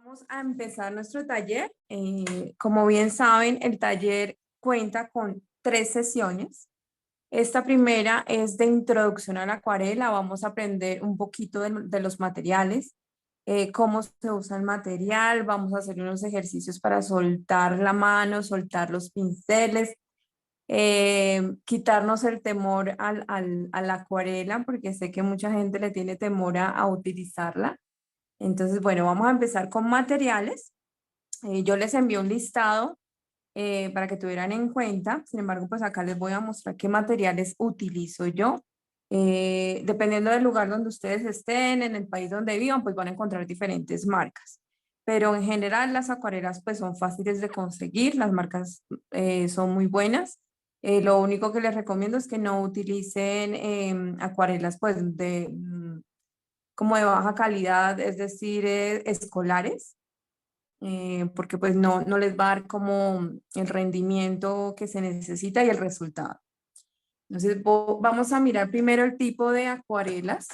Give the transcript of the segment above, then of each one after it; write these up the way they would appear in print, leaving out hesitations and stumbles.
Vamos a empezar nuestro taller. Como bien saben, el taller cuenta con 3 sesiones. Esta primera es de introducción a la acuarela. Vamos a aprender un poquito de los materiales, cómo se usa el material. Vamos a hacer unos ejercicios para soltar la mano, soltar los pinceles, quitarnos el temor a la acuarela, porque sé que mucha gente le tiene temor a utilizarla. Entonces, bueno, vamos a empezar con materiales. Yo les envío un listado para que tuvieran en cuenta. Sin embargo, pues acá les voy a mostrar qué materiales utilizo yo. Dependiendo del lugar donde ustedes estén, en el país donde vivan, pues van a encontrar diferentes marcas. Pero en general las acuarelas pues son fáciles de conseguir, las marcas son muy buenas. Lo único que les recomiendo es que no utilicen acuarelas pues como de baja calidad, es decir, escolares, porque pues no les va a dar como el rendimiento que se necesita y el resultado. Entonces, vamos a mirar primero el tipo de acuarelas.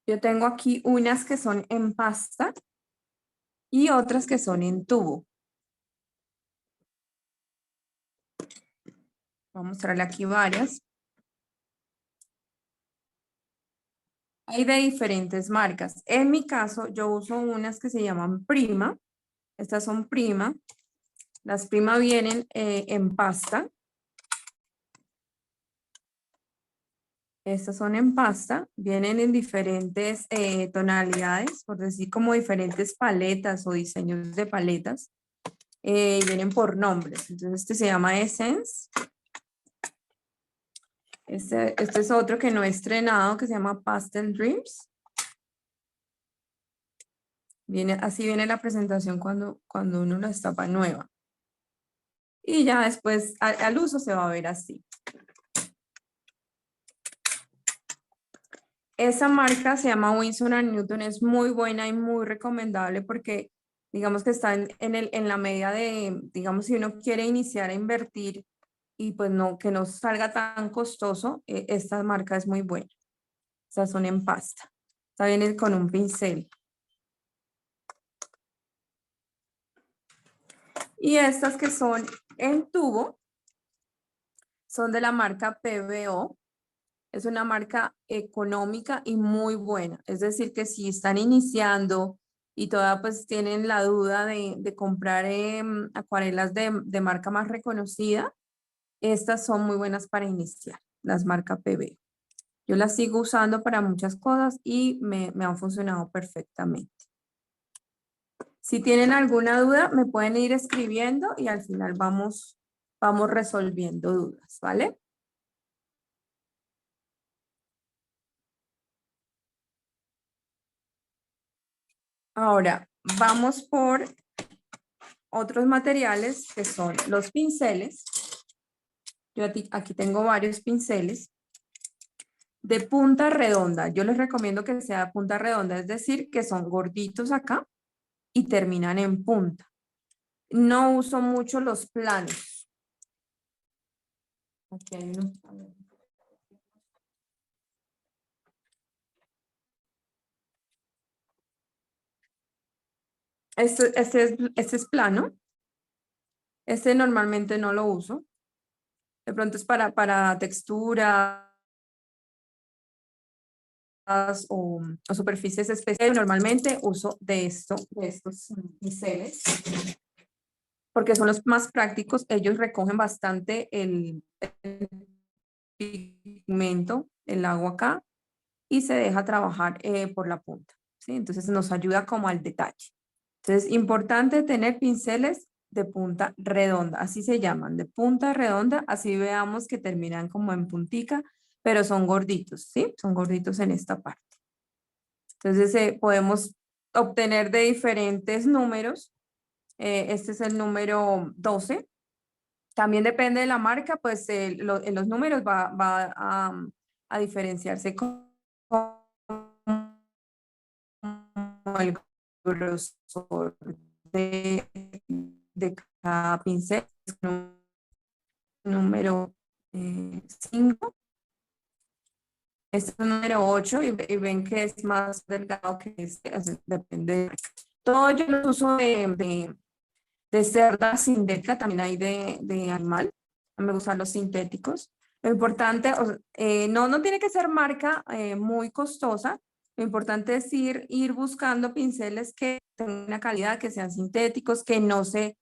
Yo tengo aquí unas que son en pasta y otras que son en tubo. Voy a mostrarle aquí varias. Hay de diferentes marcas. En mi caso, yo uso unas que se llaman Prima. Estas son Prima. Las Prima vienen en pasta. Estas son en pasta, vienen en diferentes tonalidades, por decir como diferentes paletas o diseños de paletas. Vienen por nombres. Entonces este se llama Essence. Este es otro que no he estrenado, que se llama Pastel Dreams. Así viene la presentación cuando uno la destapa nueva. Y ya después al uso se va a ver así. Esa marca se llama Winsor & Newton, es muy buena y muy recomendable porque digamos que está en la media de, digamos, si uno quiere iniciar a invertir y pues no, que no salga tan costoso, esta marca es muy buena. Estas son en pasta. Esta viene con un pincel. Y estas que son en tubo son de la marca PBO. Es una marca económica y muy buena. Es decir, que si están iniciando y todavía pues tienen la duda de comprar acuarelas de marca más reconocida, estas son muy buenas para iniciar, las marcas PB. Yo las sigo usando para muchas cosas y me han funcionado perfectamente. Si tienen alguna duda, me pueden ir escribiendo y al final vamos resolviendo dudas, ¿vale? Ahora, vamos por otros materiales que son los pinceles. Yo aquí tengo varios pinceles de punta redonda. Yo les recomiendo que sea punta redonda, es decir, que son gorditos acá y terminan en punta. No uso mucho los planos. Aquí hay unos. Este es plano. Este normalmente no lo uso. De pronto es para texturas o superficies especiales. Normalmente uso de estos pinceles, porque son los más prácticos. Ellos recogen bastante el pigmento, el agua acá, y se deja trabajar por la punta, ¿sí? Entonces nos ayuda como al detalle. Entonces, importante tener pinceles de punta redonda, así se llaman, de punta redonda, así veamos que terminan como en puntica, pero son gorditos, ¿sí? Son gorditos en esta parte. Entonces, podemos obtener de diferentes números. Este es el número 12. También depende de la marca, pues en los números va a diferenciarse como el grosor de, de cada pincel. Número 5. Este es el número 8 y ven que es más delgado que este, depende. Todo yo lo uso de cerda sintética, también hay de animal. Me gustan los sintéticos. Lo importante, no tiene que ser marca muy costosa. Lo importante es ir buscando pinceles que tengan una calidad, que sean sintéticos, que no se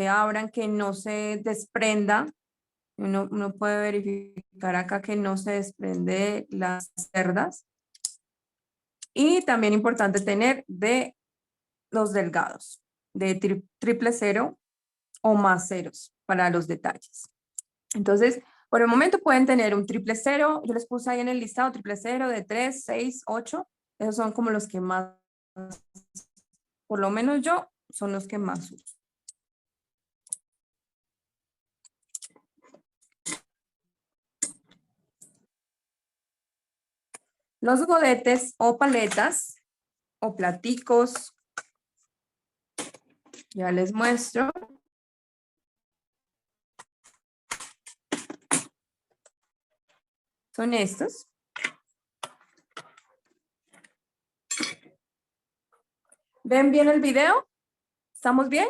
abran, que no se desprenda. Uno puede verificar acá que no se desprende las cerdas. Y también importante tener de los delgados, de triple cero o más ceros para los detalles. Entonces, por el momento pueden tener un triple cero. Yo les puse ahí en el listado triple cero de 3, 6, 8. Esos son como los que más, por lo menos yo, son los que más uso. Los godetes o paletas o platicos, ya les muestro. Son estos. ¿Ven bien el video? ¿Estamos bien?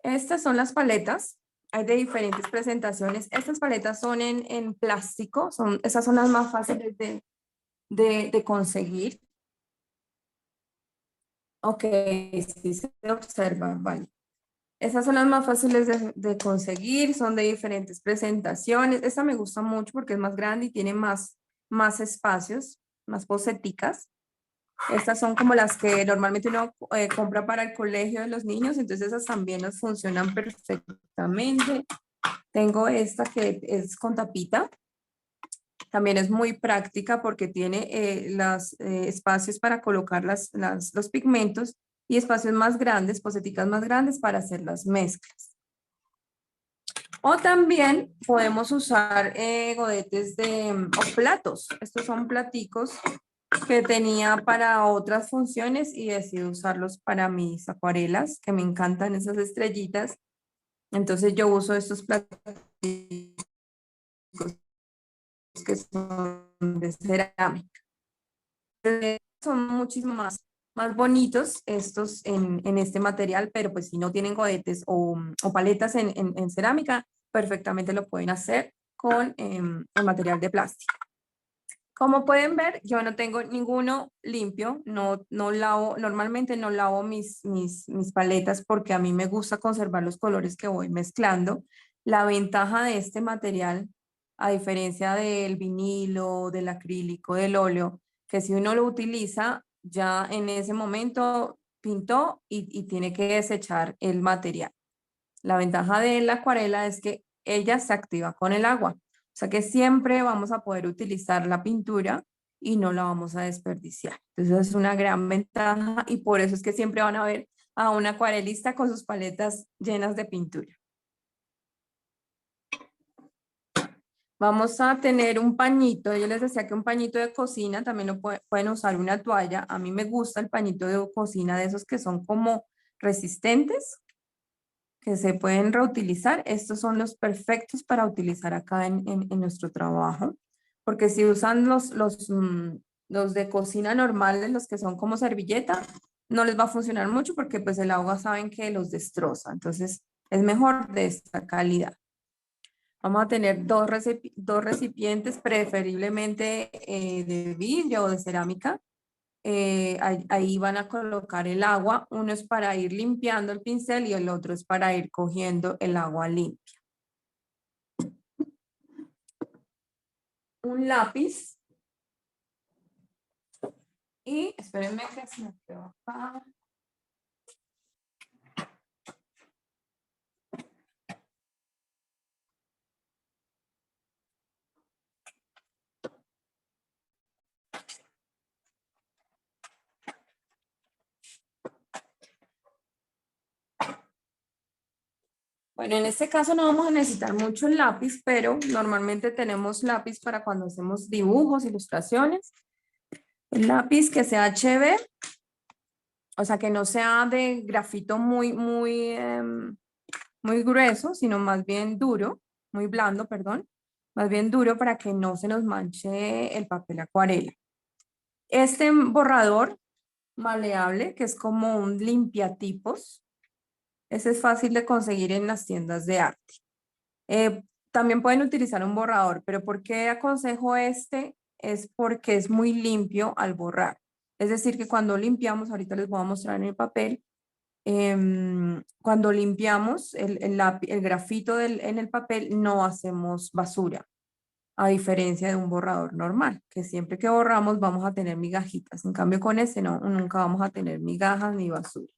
Estas son las paletas. Hay de diferentes presentaciones. Estas paletas son en plástico. Esas son las más fáciles de conseguir. Ok, sí se observa, vale. Esas son las más fáciles de conseguir, son de diferentes presentaciones. Esta me gusta mucho porque es más grande y tiene más espacios, más poseticas. Estas son como las que normalmente uno compra para el colegio de los niños, entonces esas también nos funcionan perfectamente. Tengo esta que es con tapita. También es muy práctica porque tiene los espacios para colocar los pigmentos y espacios más grandes, poseticas más grandes para hacer las mezclas. O también podemos usar godetes o platos. Estos son platicos que tenía para otras funciones y decidí usarlos para mis acuarelas, que me encantan esas estrellitas. Entonces yo uso estos platicos que son de cerámica. Son muchísimo más bonitos estos en este material, pero pues si no tienen godetes o paletas en cerámica, perfectamente lo pueden hacer con el material de plástico. Como pueden ver, yo no tengo ninguno limpio, no lavo, normalmente no lavo mis paletas porque a mí me gusta conservar los colores que voy mezclando. La ventaja de este material, a diferencia del vinilo, del acrílico, del óleo, que si uno lo utiliza, ya en ese momento pintó y tiene que desechar el material. La ventaja de la acuarela es que ella se activa con el agua. O sea que siempre vamos a poder utilizar la pintura y no la vamos a desperdiciar. Entonces es una gran ventaja y por eso es que siempre van a ver a un acuarelista con sus paletas llenas de pintura. Vamos a tener un pañito. Yo les decía que un pañito de cocina, también lo pueden usar una toalla. A mí me gusta el pañito de cocina de esos que son como resistentes, que se pueden reutilizar. Estos son los perfectos para utilizar acá en nuestro trabajo, porque si usan los de cocina normales, los que son como servilleta, no les va a funcionar mucho porque pues el agua saben que los destroza, entonces es mejor de esta calidad. Vamos a tener dos recipientes, preferiblemente de vidrio o de cerámica. Ahí van a colocar el agua. Uno es para ir limpiando el pincel y el otro es para ir cogiendo el agua limpia. Un lápiz. Y espérenme que se me quedó acá. Bueno, en este caso no vamos a necesitar mucho el lápiz, pero normalmente tenemos lápiz para cuando hacemos dibujos, ilustraciones. El lápiz que sea HB o sea, que no sea de grafito muy grueso, sino más bien duro, muy blando, perdón, más bien duro para que no se nos manche el papel acuarela. Este borrador maleable, que es como un limpiatipos, ese es fácil de conseguir en las tiendas de arte. También pueden utilizar un borrador, pero ¿por qué aconsejo este? Es porque es muy limpio al borrar. Es decir, que cuando limpiamos, ahorita les voy a mostrar en el papel, cuando limpiamos el grafito en el papel, no hacemos basura, a diferencia de un borrador normal, que siempre que borramos vamos a tener migajitas. En cambio, con este no, nunca vamos a tener migajas ni basura.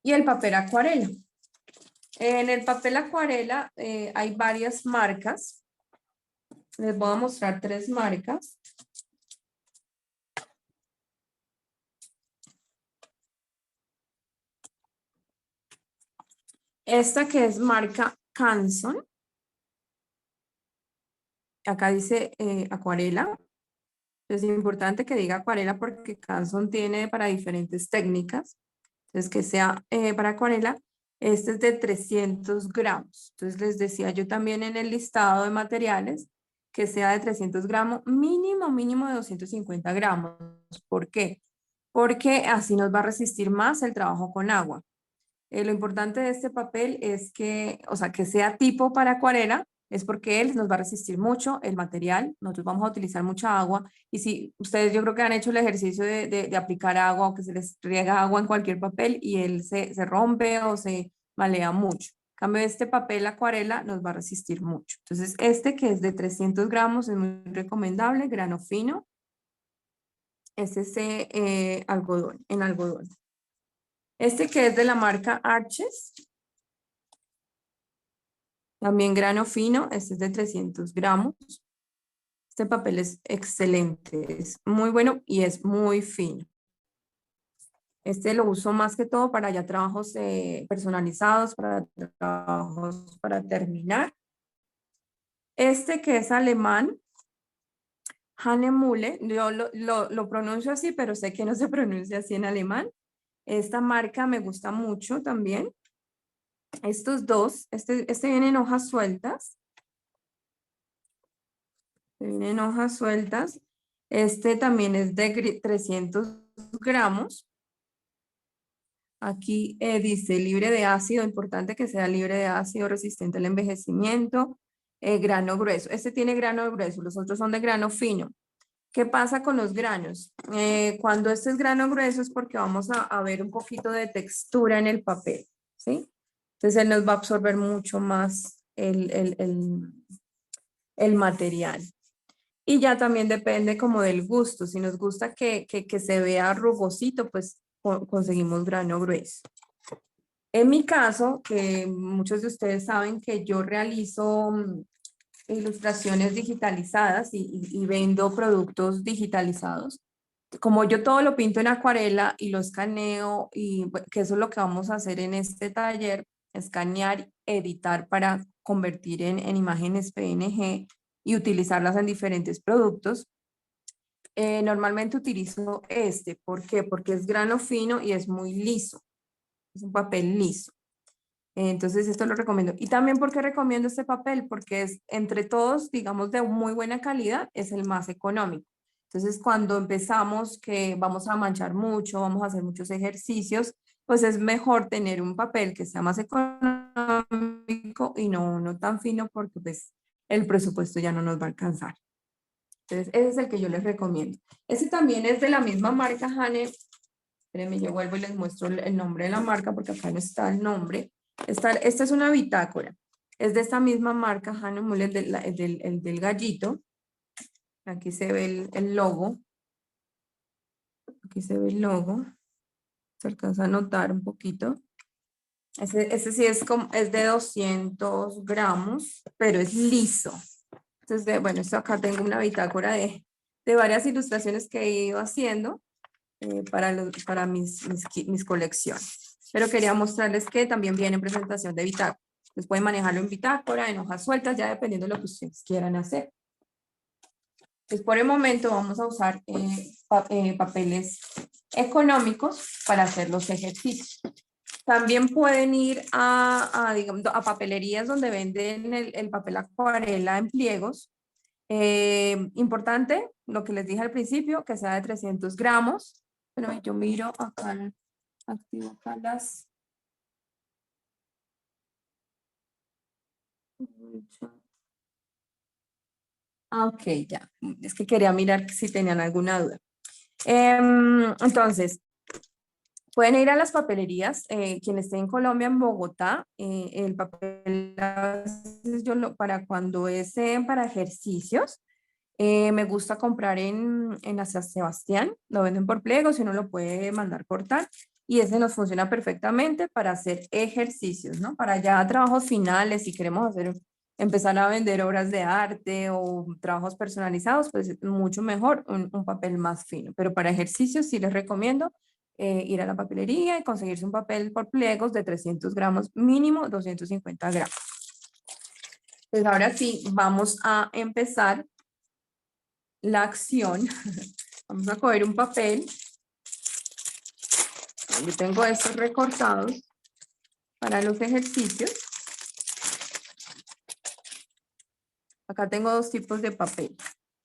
Y el papel acuarela. En el papel acuarela hay varias marcas. Les voy a mostrar 3 marcas. Esta que es marca Canson. Acá dice acuarela. Es importante que diga acuarela porque Canson tiene para diferentes técnicas. Entonces, que sea para acuarela. Este es de 300 gramos. Entonces, les decía yo también en el listado de materiales que sea de 300 gramos, mínimo de 250 gramos. ¿Por qué? Porque así nos va a resistir más el trabajo con agua. Lo importante de este papel es que, o sea, que sea tipo para acuarela, es porque él nos va a resistir mucho el material, nosotros vamos a utilizar mucha agua y si ustedes yo creo que han hecho el ejercicio de aplicar agua o que se les riega agua en cualquier papel y él se rompe o se malea mucho. En cambio, este papel acuarela nos va a resistir mucho. Entonces, este que es de 300 gramos es muy recomendable, grano fino. Es ese algodón, en algodón. Este que es de la marca Arches, también grano fino, este es de 300 gramos. Este papel es excelente, es muy bueno y es muy fino. Este lo uso más que todo para ya trabajos personalizados, para trabajos para terminar. Este que es alemán, Hanemühle, yo lo pronuncio así, pero sé que no se pronuncia así en alemán. Esta marca me gusta mucho también. Estos dos, este viene en hojas sueltas. Vienen hojas sueltas. Este también es de 300 gramos. Aquí dice libre de ácido, importante que sea libre de ácido, resistente al envejecimiento, grano grueso. Este tiene grano grueso, los otros son de grano fino. ¿Qué pasa con los granos? Cuando este es grano grueso es porque vamos a ver un poquito de textura en el papel, ¿sí? Entonces él nos va a absorber mucho más el material. Y ya también depende como del gusto. Si nos gusta que se vea rugosito, pues conseguimos grano grueso. En mi caso, que muchos de ustedes saben que yo realizo ilustraciones digitalizadas y vendo productos digitalizados. Como yo todo lo pinto en acuarela y lo escaneo, y que eso es lo que vamos a hacer en este taller, escanear, editar para convertir en imágenes PNG y utilizarlas en diferentes productos. Normalmente utilizo este. ¿Por qué? Porque es grano fino y es muy liso. Es un papel liso. Entonces, esto lo recomiendo. Y también, ¿por qué recomiendo este papel? Porque es, entre todos, digamos, de muy buena calidad, es el más económico. Entonces, cuando empezamos que vamos a manchar mucho, vamos a hacer muchos ejercicios, pues es mejor tener un papel que sea más económico y no tan fino porque pues el presupuesto ya no nos va a alcanzar. Entonces, ese es el que yo les recomiendo. Ese también es de la misma marca Hane. Espérenme, yo vuelvo y les muestro el nombre de la marca porque acá no está el nombre. Esta es una bitácora. Es de esta misma marca, Hanemühle, el del gallito. Aquí se ve el logo. Aquí se ve el logo. Se alcanza a notar un poquito. Ese sí es de 200 gramos, pero es liso. Entonces, bueno, esto acá tengo una bitácora de varias ilustraciones que he ido haciendo para mis colecciones. Pero quería mostrarles que también viene en presentación de bitácora. Ustedes pueden manejarlo en bitácora, en hojas sueltas, ya dependiendo de lo que ustedes quieran hacer. Pues por el momento vamos a usar papeles económicos para hacer los ejercicios. También pueden ir digamos, a papelerías donde venden el papel acuarela en pliegos. Importante, lo que les dije al principio, que sea de 300 gramos. Pero yo miro acá, activo acá las... Ok, ya. Es que quería mirar si tenían alguna duda. Entonces, pueden ir a las papelerías, quien esté en Colombia, en Bogotá, el papel a veces para cuando es para ejercicios, me gusta comprar en la San Sebastián, lo venden por pliegos y uno lo puede mandar cortar y ese nos funciona perfectamente para hacer ejercicios, ¿no? Para ya trabajos finales, si queremos empezar a vender obras de arte o trabajos personalizados, pues es mucho mejor un papel más fino, pero para ejercicios sí les recomiendo ir a la papelería y conseguirse un papel por pliegos de 300 gramos, mínimo 250 gramos. Pues ahora sí, vamos a empezar la acción. Vamos a coger un papel. Yo tengo estos recortados para los ejercicios. Acá tengo dos tipos de papel.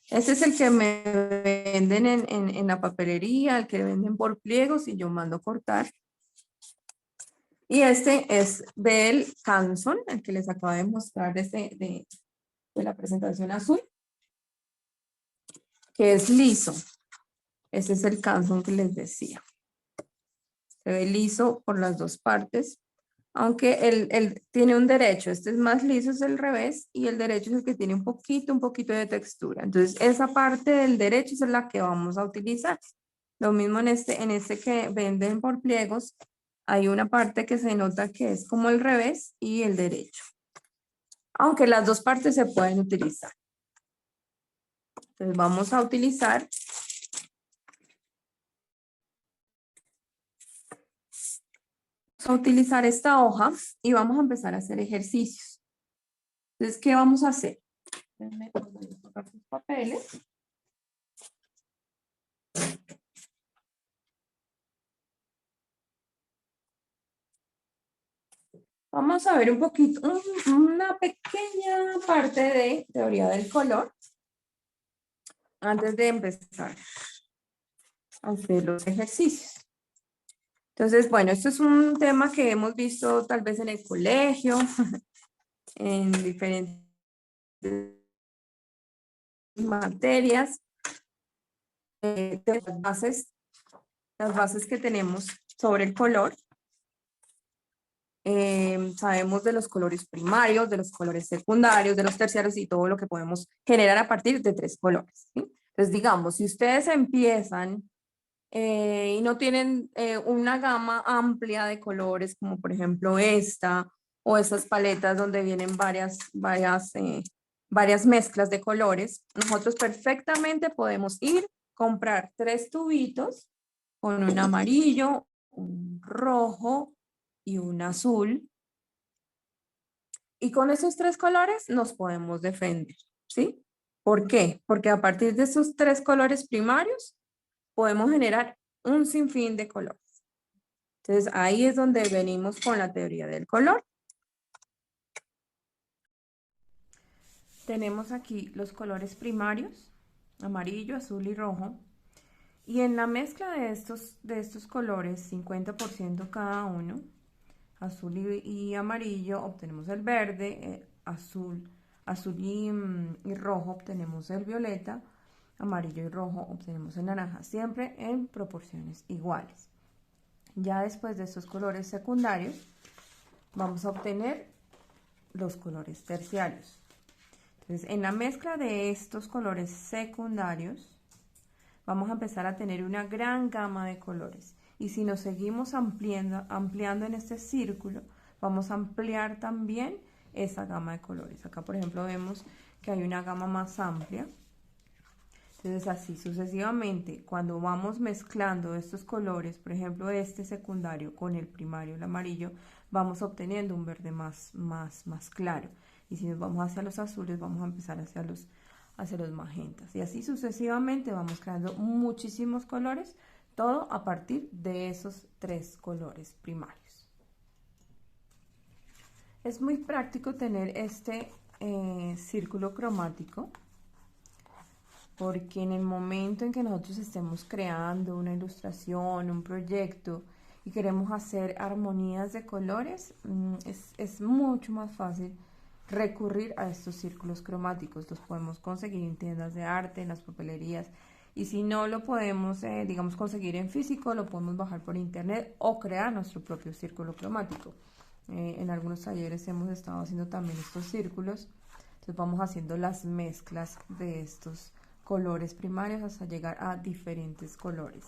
Este es el que me venden en la papelería, el que venden por pliegos y yo mando cortar. Y este es del Canson, el que les acabo de mostrar de la presentación azul, que es liso. Ese es el Canson que les decía. Se ve liso por las dos partes, aunque él tiene un derecho. Este es más liso, es el revés, y el derecho es el que tiene un poquito de textura. Entonces, esa parte del derecho es la que vamos a utilizar. Lo mismo en este que venden por pliegos, hay una parte que se nota que es como el revés y el derecho. Aunque las dos partes se pueden utilizar. Entonces, vamos a utilizar esta hoja y vamos a empezar a hacer ejercicios. Entonces, ¿qué vamos a hacer? Déjenme sacar sus papeles. Vamos a ver un poquito, una pequeña parte de teoría del color antes de empezar a hacer los ejercicios. Entonces, bueno, esto es un tema que hemos visto tal vez en el colegio, en diferentes materias, de las bases que tenemos sobre el color. Sabemos de los colores primarios, de los colores secundarios, de los terciarios y todo lo que podemos generar a partir de 3 colores, ¿sí? Entonces, digamos, si ustedes empiezan y no tienen una gama amplia de colores, como por ejemplo esta, o estas paletas donde vienen varias mezclas de colores, nosotros perfectamente podemos ir, comprar 3 tubitos con un amarillo, un rojo y un azul. Y con esos 3 colores nos podemos defender, ¿sí? ¿Por qué? Porque a partir de esos 3 colores primarios podemos generar un sinfín de colores. Entonces ahí es donde venimos con la teoría del color. Tenemos aquí los colores primarios, amarillo, azul y rojo. Y en la mezcla de estos colores, 50% cada uno, azul y amarillo, obtenemos el verde, azul y rojo obtenemos el violeta, amarillo y rojo obtenemos el naranja, siempre en proporciones iguales. Ya después de estos colores secundarios, vamos a obtener los colores terciarios. Entonces, en la mezcla de estos colores secundarios, vamos a empezar a tener una gran gama de colores. Y si nos seguimos ampliando en este círculo, vamos a ampliar también esa gama de colores. Acá, por ejemplo, vemos que hay una gama más amplia. Entonces, así sucesivamente, cuando vamos mezclando estos colores, por ejemplo, este secundario con el primario, el amarillo, vamos obteniendo un verde más claro. Y si nos vamos hacia los azules, vamos a empezar hacia los magentas. Y así sucesivamente vamos creando muchísimos colores, todo a partir de esos 3 colores primarios. Es muy práctico tener este círculo cromático, porque en el momento en que nosotros estemos creando una ilustración, un proyecto y queremos hacer armonías de colores, es mucho más fácil recurrir a estos círculos cromáticos. Los podemos conseguir en tiendas de arte, en las papelerías, y si no lo podemos, digamos, conseguir en físico, lo podemos bajar por internet o crear nuestro propio círculo cromático. En algunos talleres hemos estado haciendo también estos círculos, entonces vamos haciendo las mezclas de estos colores primarios hasta llegar a diferentes colores.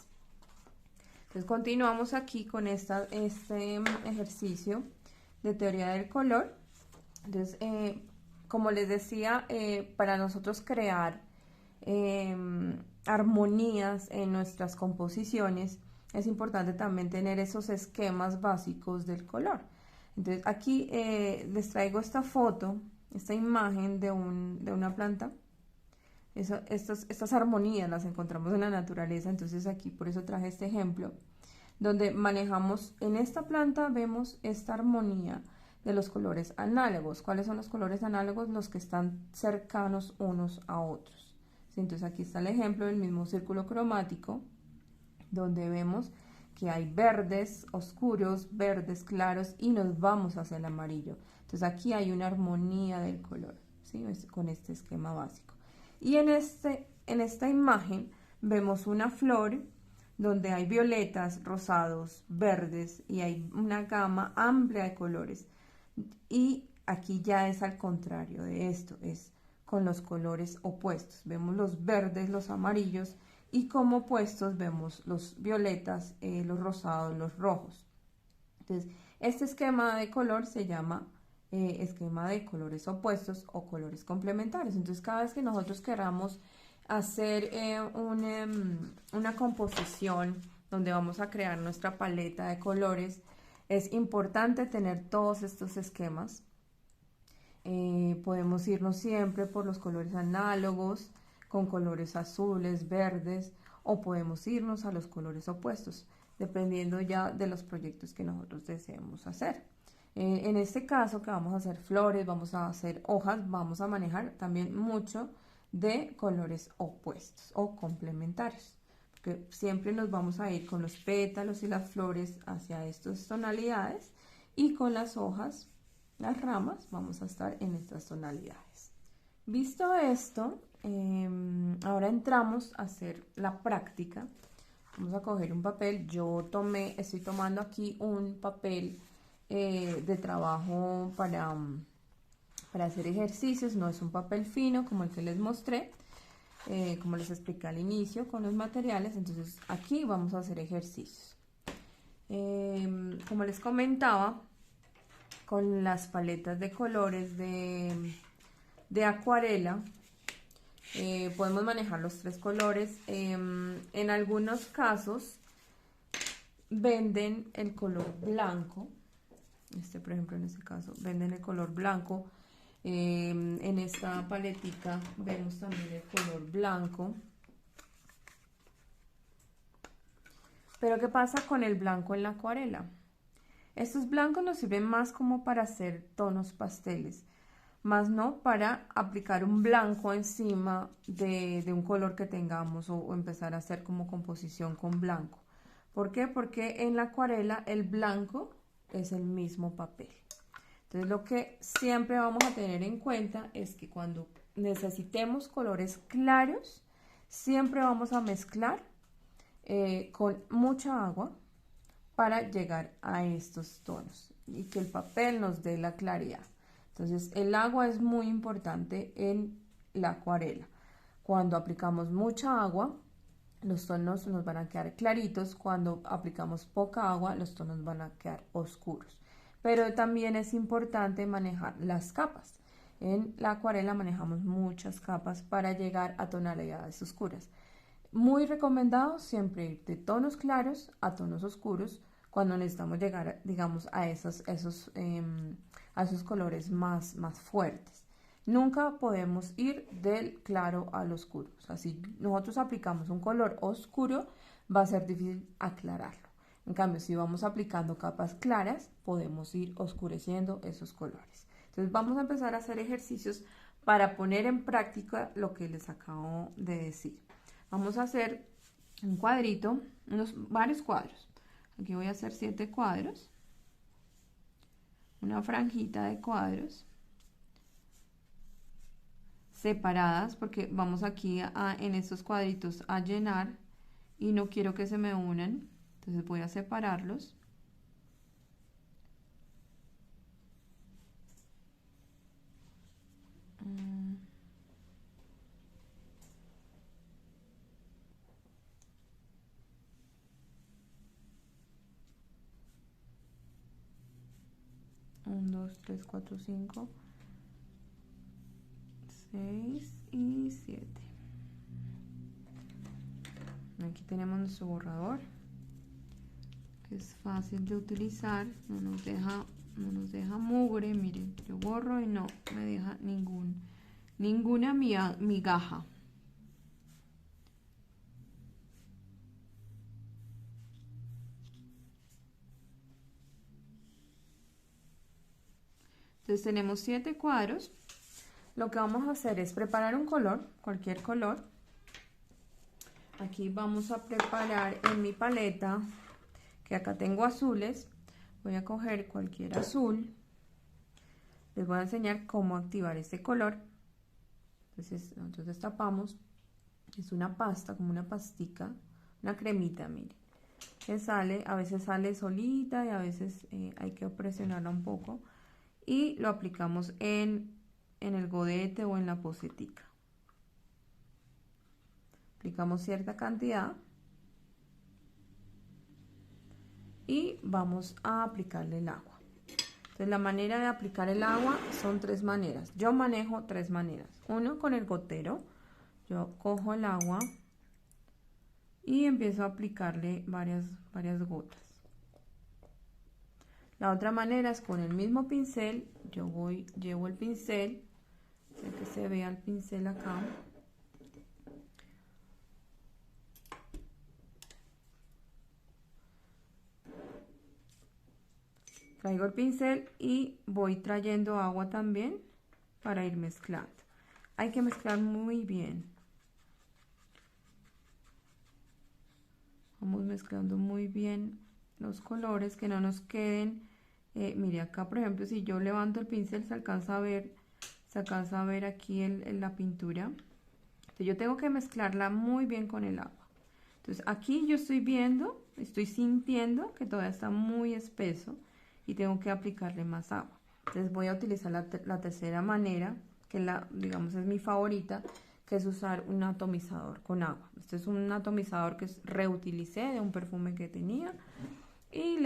Entonces continuamos aquí con este ejercicio de teoría del color. Entonces, como les decía, para nosotros crear armonías en nuestras composiciones, es importante también tener esos esquemas básicos del color. Entonces aquí les traigo esta foto, esta imagen de una planta. Estas armonías las encontramos en la naturaleza, entonces aquí por eso traje este ejemplo, donde manejamos en esta planta, vemos esta armonía de los colores análogos. ¿Cuáles son los colores análogos? Los que están cercanos unos a otros. ¿Sí? Entonces aquí está el ejemplo del mismo círculo cromático, donde vemos que hay verdes oscuros, verdes claros y nos vamos hacia el amarillo. Entonces aquí hay una armonía del color, ¿sí? Con este esquema básico. Y en esta imagen vemos una flor donde hay violetas, rosados, verdes y hay una gama amplia de colores. Y aquí ya es al contrario de esto, es con los colores opuestos. Vemos los verdes, los amarillos y como opuestos vemos los violetas, los rosados, los rojos. Entonces, este esquema de color se llama esquema de colores opuestos o colores complementarios. Entonces, cada vez que nosotros queramos hacer una composición donde vamos a crear nuestra paleta de colores, es importante tener todos estos esquemas. Podemos irnos siempre por los colores análogos, con colores azules, verdes, o podemos irnos a los colores opuestos, dependiendo ya de los proyectos que nosotros deseemos hacer. En este caso que vamos a hacer flores, vamos a hacer hojas, vamos a manejar también mucho de colores opuestos o complementarios, porque siempre nos vamos a ir con los pétalos y las flores hacia estas tonalidades y con las hojas, las ramas, vamos a estar en estas tonalidades. Visto esto, ahora entramos a hacer la práctica. Vamos a coger un papel. Estoy tomando aquí un papel de trabajo para hacer ejercicios. No es un papel fino como el que les mostré, como les expliqué al inicio con los materiales. Entonces aquí vamos a hacer ejercicios. Como les comentaba, con las paletas de colores de acuarela, podemos manejar los 3 colores. En algunos casos venden el color blanco. Por ejemplo, en este caso venden el color blanco. En esta paletica vemos también el color blanco. Pero ¿qué pasa con el blanco en la acuarela? Estos blancos nos sirven más como para hacer tonos pasteles, más no para aplicar un blanco encima de un color que tengamos o empezar a hacer como composición con blanco. ¿Por qué? Porque en la acuarela el blanco es el mismo papel. Entonces lo que siempre vamos a tener en cuenta es que cuando necesitemos colores claros, siempre vamos a mezclar con mucha agua para llegar a estos tonos y que el papel nos dé la claridad. Entonces el agua es muy importante en la acuarela. Cuando aplicamos mucha agua, los tonos nos van a quedar claritos. Cuando aplicamos poca agua, los tonos van a quedar oscuros. Pero también es importante manejar las capas. En la acuarela manejamos muchas capas para llegar a tonalidades oscuras. Muy recomendado siempre ir de tonos claros a tonos oscuros cuando necesitamos llegar, digamos, a esos colores más fuertes. Nunca podemos ir del claro al oscuro. O sea, si nosotros aplicamos un color oscuro, va a ser difícil aclararlo. En cambio, si vamos aplicando capas claras, podemos ir oscureciendo esos colores. Entonces vamos a empezar a hacer ejercicios para poner en práctica lo que les acabo de decir. Vamos a hacer un cuadrito, varios cuadros. Aquí voy a hacer 7 cuadros, una franjita de cuadros separadas, porque vamos aquí en estos cuadritos a llenar y no quiero que se me unan, entonces voy a separarlos. Uno, 2, 3, 4, 5, 6 y 7. Aquí tenemos nuestro borrador, que es fácil de utilizar, no nos deja mugre. Miren, yo borro y no me deja ninguna migaja. Entonces tenemos 7 cuadros. Lo que vamos a hacer es preparar un color, cualquier color. Aquí vamos a preparar en mi paleta, que acá tengo azules. Voy a coger cualquier azul. Les voy a enseñar cómo activar este color. Entonces nosotros destapamos. Es una pasta, como una pastica, una cremita, miren. Que sale, a veces sale solita y a veces hay que presionarla un poco. Y lo aplicamos en el godete o en la posetica. Aplicamos cierta cantidad y vamos a aplicarle el agua. Entonces la manera de aplicar el agua son 3 maneras. Yo manejo 3 maneras. Uno, con el gotero. Yo cojo el agua y empiezo a aplicarle varias gotas. La otra manera es con el mismo pincel. Llevo el pincel, para que se vea el pincel acá. Traigo el pincel y voy trayendo agua también para ir mezclando. Hay que mezclar muy bien. Vamos mezclando muy bien los colores, que no nos queden. Mire acá, por ejemplo, si yo levanto el pincel se alcanza a ver aquí la pintura. Entonces yo tengo que mezclarla muy bien con el agua. Entonces aquí yo estoy sintiendo que todavía está muy espeso y tengo que aplicarle más agua. Entonces voy a utilizar la tercera manera, que digamos es mi favorita, que es usar un atomizador con agua. Este es un atomizador que reutilicé de un perfume que tenía y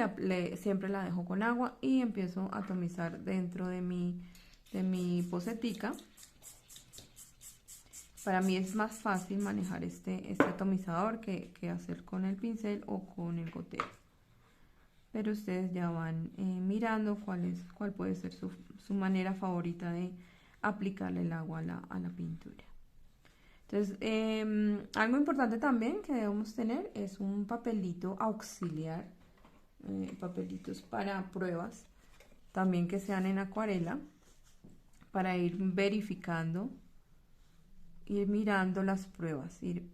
siempre la dejo con agua y empiezo a atomizar dentro de mi posetica. Para mí es más fácil manejar este atomizador que hacer con el pincel o con el gotero. Pero ustedes ya van mirando cuál puede ser su manera favorita de aplicarle el agua a la pintura. Entonces, algo importante también que debemos tener es un papelito auxiliar, papelitos para pruebas, también que sean en acuarela, para ir verificando, ir mirando las pruebas, ir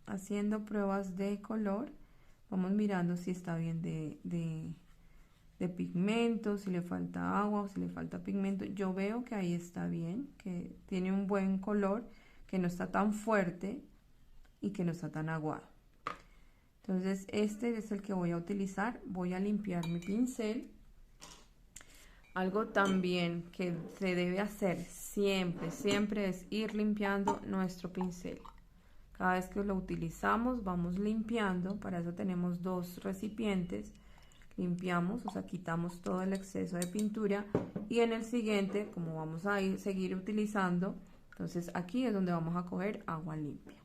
haciendo pruebas de color. Vamos mirando si está bien de pigmento, si le falta agua o si le falta pigmento. Yo veo que ahí está bien, que tiene un buen color, que no está tan fuerte y que no está tan aguado. Entonces este es el que voy a utilizar. Voy a limpiar mi pincel. Algo también que se debe hacer siempre es ir limpiando nuestro pincel. Cada vez que lo utilizamos vamos limpiando. Para eso tenemos 2 recipientes. Limpiamos, o sea, quitamos todo el exceso de pintura y en el siguiente, como vamos a seguir utilizando, entonces aquí es donde vamos a coger agua limpia.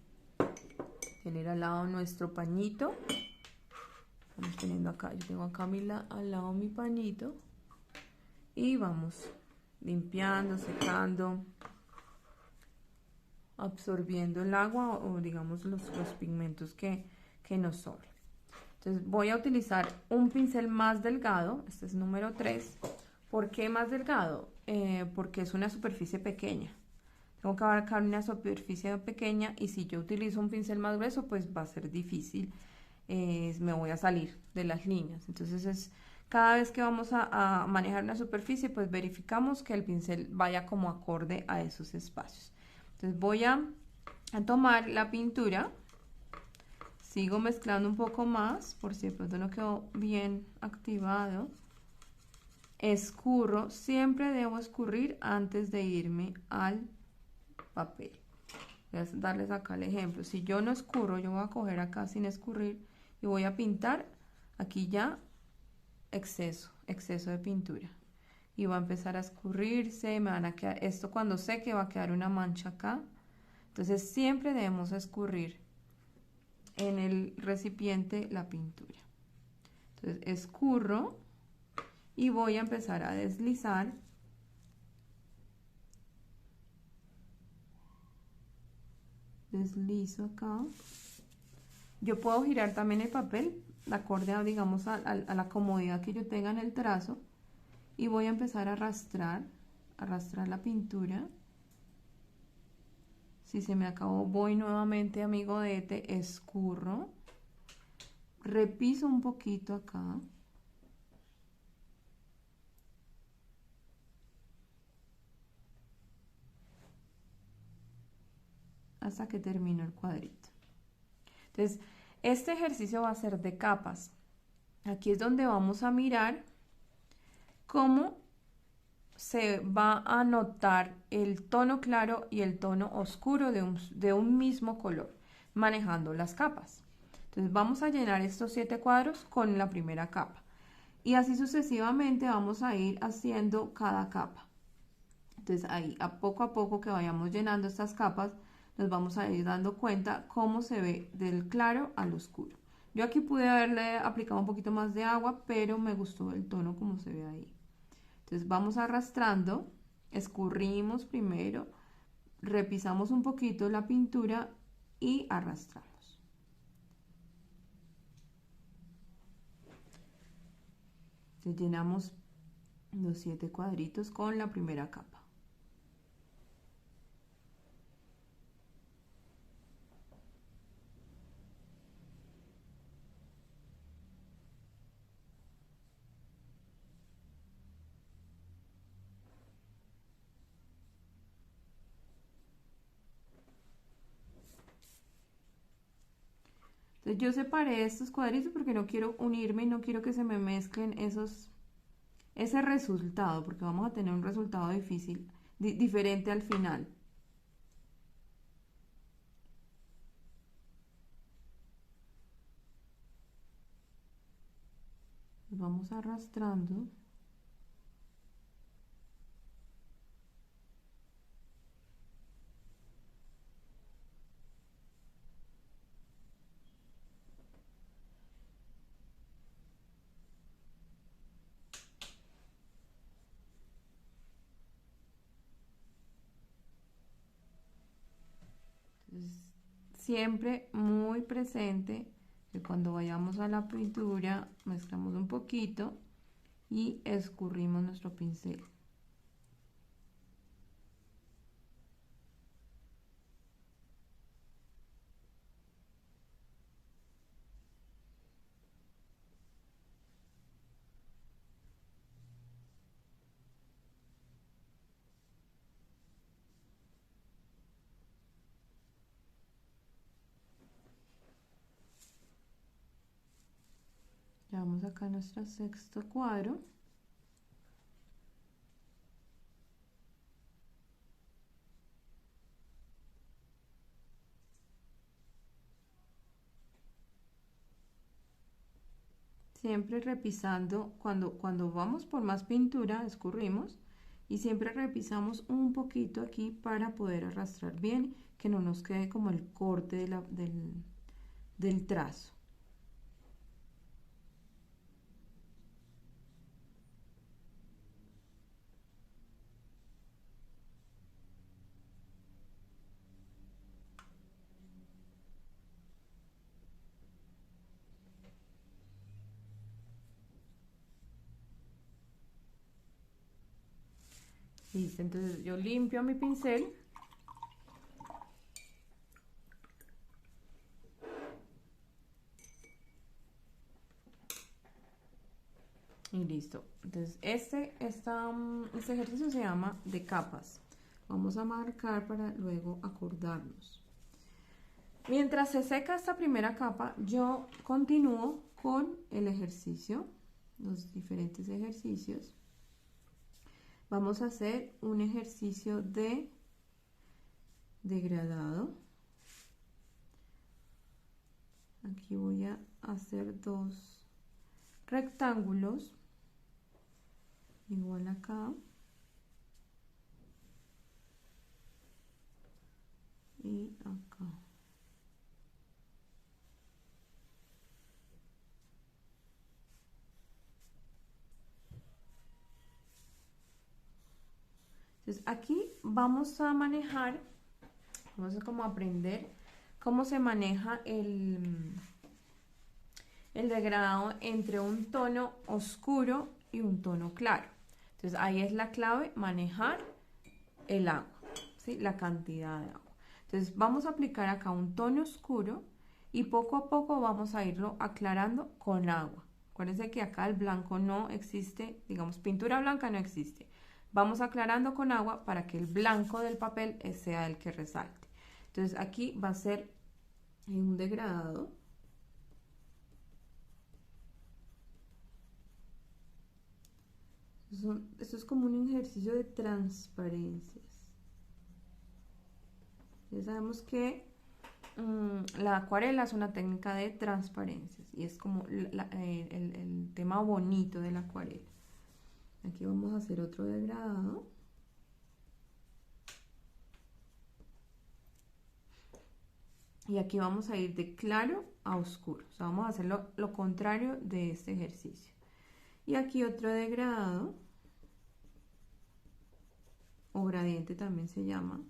Tener al lado nuestro pañito. Vamos teniendo acá, yo tengo acá al lado mi pañito y vamos limpiando, secando, absorbiendo el agua o digamos los pigmentos que nos sobren. Entonces voy a utilizar un pincel más delgado, este es número 3. ¿Por qué más delgado? Porque es una superficie pequeña. Tengo que abarcar una superficie pequeña y si yo utilizo un pincel más grueso, pues va a ser difícil, me voy a salir de las líneas. Entonces cada vez que vamos a manejar una superficie, pues verificamos que el pincel vaya como acorde a esos espacios. Entonces voy a tomar la pintura, sigo mezclando un poco más, por si de pronto no quedó bien activado. Escurro, siempre debo escurrir antes de irme al papel. Voy a darles acá el ejemplo. Si yo no escurro, yo voy a coger acá sin escurrir y voy a pintar aquí ya exceso de pintura. Y va a empezar a escurrirse, me van a quedar, esto cuando seque va a quedar una mancha acá. Entonces siempre debemos escurrir en el recipiente la pintura. Entonces escurro y voy a empezar a deslizar. Deslizo acá. Yo puedo girar también el papel, de acorde a, digamos, a la comodidad que yo tenga en el trazo. Y voy a empezar a arrastrar la pintura. Si se me acabó, voy nuevamente a mi godete, escurro, repiso un poquito acá. Hasta que termino el cuadrito. Entonces, este ejercicio va a ser de capas. Aquí es donde vamos a mirar cómo se va a notar el tono claro y el tono oscuro de un mismo color, manejando las capas. Entonces vamos a llenar estos 7 cuadros con la primera capa. Y así sucesivamente vamos a ir haciendo cada capa. Entonces ahí a poco que vayamos llenando estas capas, nos vamos a ir dando cuenta cómo se ve del claro al oscuro. Yo aquí pude haberle aplicado un poquito más de agua, pero me gustó el tono como se ve ahí. Entonces vamos arrastrando, escurrimos primero, repisamos un poquito la pintura y arrastramos. Entonces llenamos los 7 cuadritos con la primera capa. Entonces yo separé estos cuadritos porque no quiero unirme y no quiero que se me mezclen ese resultado, porque vamos a tener un resultado diferente al final. Vamos arrastrando. Siempre muy presente que cuando vayamos a la pintura mezclamos un poquito y escurrimos nuestro pincel. Llevamos acá nuestro sexto cuadro. Siempre repisando, cuando vamos por más pintura, escurrimos y siempre repisamos un poquito aquí para poder arrastrar bien, que no nos quede como el corte del trazo. Listo, entonces yo limpio mi pincel. Y listo. Entonces este ejercicio se llama de capas. Vamos a marcar para luego acordarnos. Mientras se seca esta primera capa, yo continúo con el ejercicio, los diferentes ejercicios. Vamos a hacer un ejercicio de degradado. Aquí voy a hacer dos rectángulos, igual acá. Y acá. Entonces aquí vamos a manejar, vamos a como aprender cómo se maneja el degradado entre un tono oscuro y un tono claro. Entonces ahí es la clave, manejar el agua, ¿sí? La cantidad de agua. Entonces vamos a aplicar acá un tono oscuro y poco a poco vamos a irlo aclarando con agua. Acuérdense que acá el blanco no existe, digamos, pintura blanca no existe. Vamos aclarando con agua para que el blanco del papel sea el que resalte. Entonces aquí va a ser un degradado. Esto es como un ejercicio de transparencias. Ya sabemos que la acuarela es una técnica de transparencias y es como el tema bonito de la acuarela. Aquí vamos a hacer otro degradado. Y aquí vamos a ir de claro a oscuro. O sea, vamos a hacer lo contrario de este ejercicio. Y aquí otro degradado, o gradiente también se llama,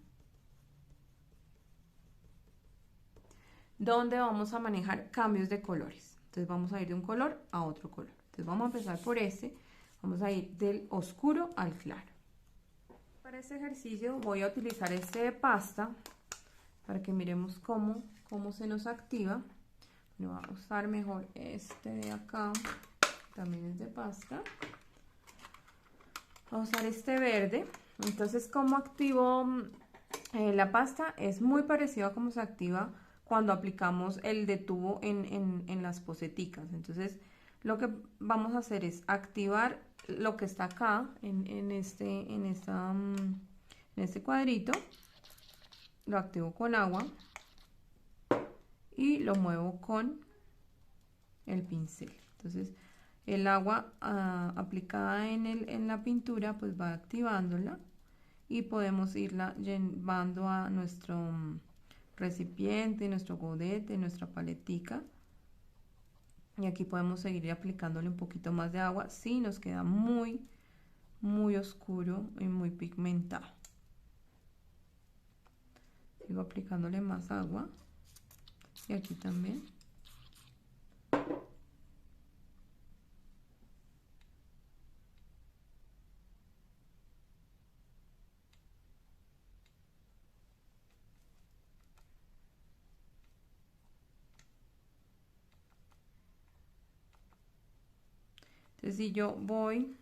donde vamos a manejar cambios de colores. Entonces vamos a ir de un color a otro color. Entonces vamos a empezar por este. Vamos a ir del oscuro al claro. Para este ejercicio voy a utilizar este de pasta para que miremos cómo se nos activa. Voy a usar mejor este de acá, también es de pasta. Voy a usar este verde. Entonces, ¿cómo activo la pasta? Es muy parecido a cómo se activa cuando aplicamos el de tubo en las poseticas. Entonces, lo que vamos a hacer es activar lo que está acá en este cuadrito. Lo activo con agua y lo muevo con el pincel. Entonces el agua aplicada en la pintura pues va activándola y podemos irla llevando a nuestro recipiente, nuestro godete, nuestra paletica, y aquí podemos seguir aplicándole un poquito más de agua si nos queda muy oscuro y muy pigmentado. Sigo aplicándole más agua y aquí también. Entonces si yo voy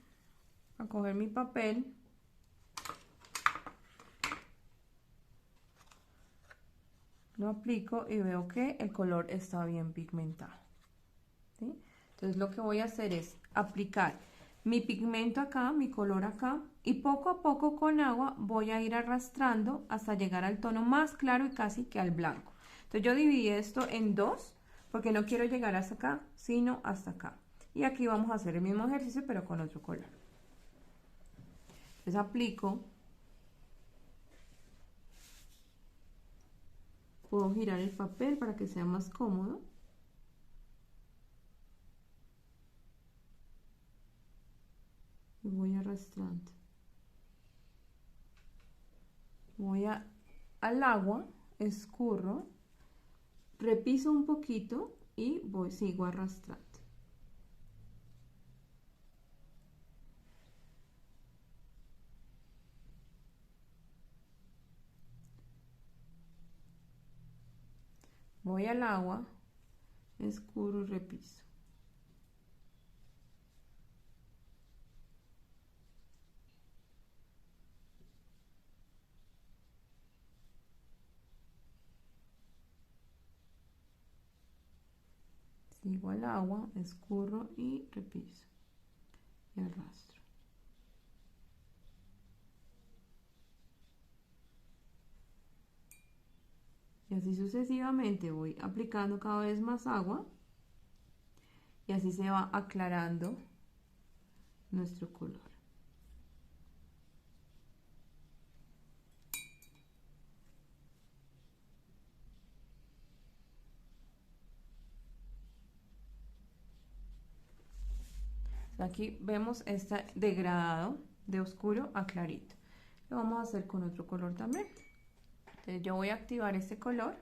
a coger mi papel, lo aplico y veo que el color está bien pigmentado, ¿sí? Entonces lo que voy a hacer es aplicar mi pigmento acá, mi color acá, y poco a poco con agua voy a ir arrastrando hasta llegar al tono más claro y casi que al blanco. Entonces yo dividí esto en dos porque no quiero llegar hasta acá, sino hasta acá. Y aquí vamos a hacer el mismo ejercicio pero con otro color. Entonces aplico. Puedo girar el papel para que sea más cómodo. Y voy arrastrando. Voy al agua, escurro, repiso un poquito y sigo arrastrando. voy al agua, escurro y repiso. Sigo al agua, escurro y repiso y arrastro. Y así sucesivamente voy aplicando cada vez más agua y así se va aclarando nuestro color. Aquí vemos este degradado de oscuro a clarito. Lo vamos a hacer con otro color también. Entonces yo voy a activar este color.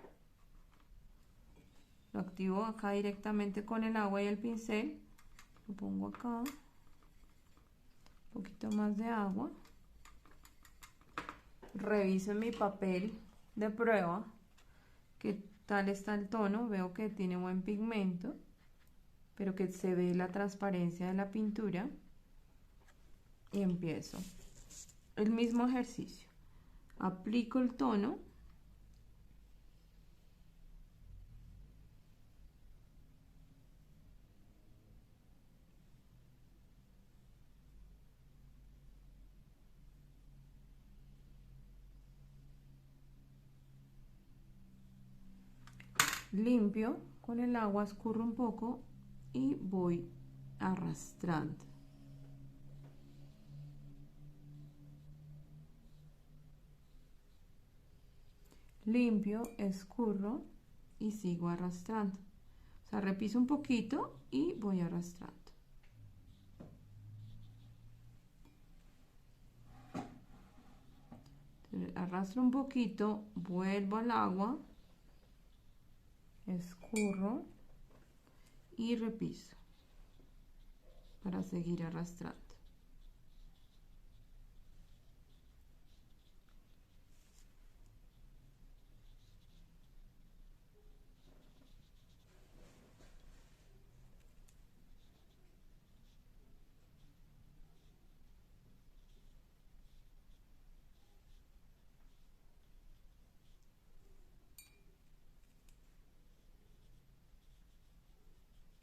Lo activo acá directamente con el agua y el pincel. Lo pongo acá. Un poquito más de agua. Reviso en mi papel de prueba qué tal está el tono. Veo que tiene buen pigmento, pero que se ve la transparencia de la pintura. Y empiezo el mismo ejercicio. Aplico el tono. Limpio con el agua, escurro un poco y voy arrastrando. Limpio, escurro y sigo arrastrando. O sea, repiso un poquito y voy arrastrando. Entonces, arrastro un poquito, vuelvo al agua, escurro y repiso para seguir arrastrando.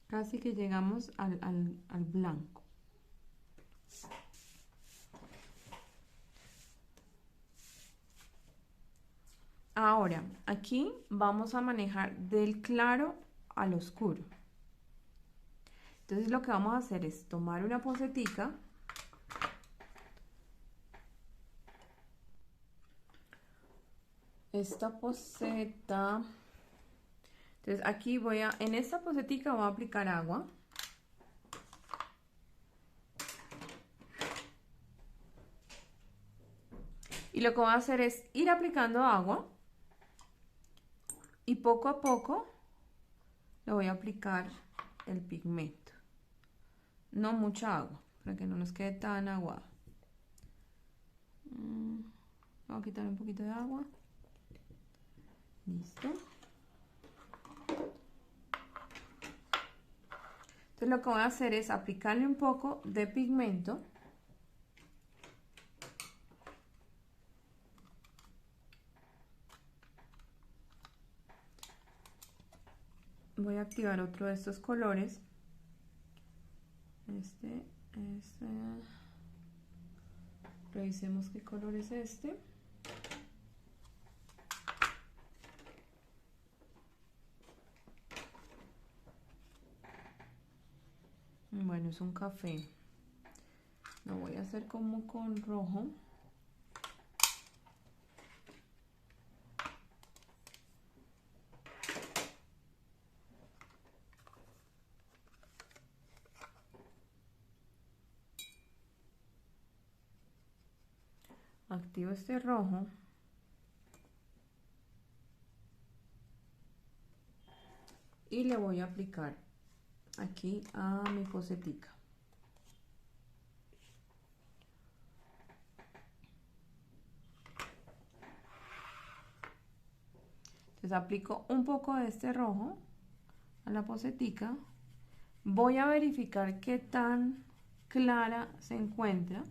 Casi que llegamos al blanco. Ahora, aquí vamos a manejar del claro al oscuro. Entonces lo que vamos a hacer es tomar una pocetica, esta poceta, entonces aquí en esta pocetica voy a aplicar agua. Y lo que voy a hacer es ir aplicando agua y poco a poco le voy a aplicar el pigmento. No mucha agua, para que no nos quede tan aguado. Voy a quitar un poquito de agua. Listo. Entonces lo que voy a hacer es aplicarle un poco de pigmento. Voy a activar otro de estos colores. Este. Revisemos qué color es este. Bueno, es un café. Lo voy a hacer como con rojo. Activo este rojo. Y le voy a aplicar aquí a mi pocetica. Entonces aplico un poco de este rojo a la pocetica. Voy a verificar qué tan clara se encuentra.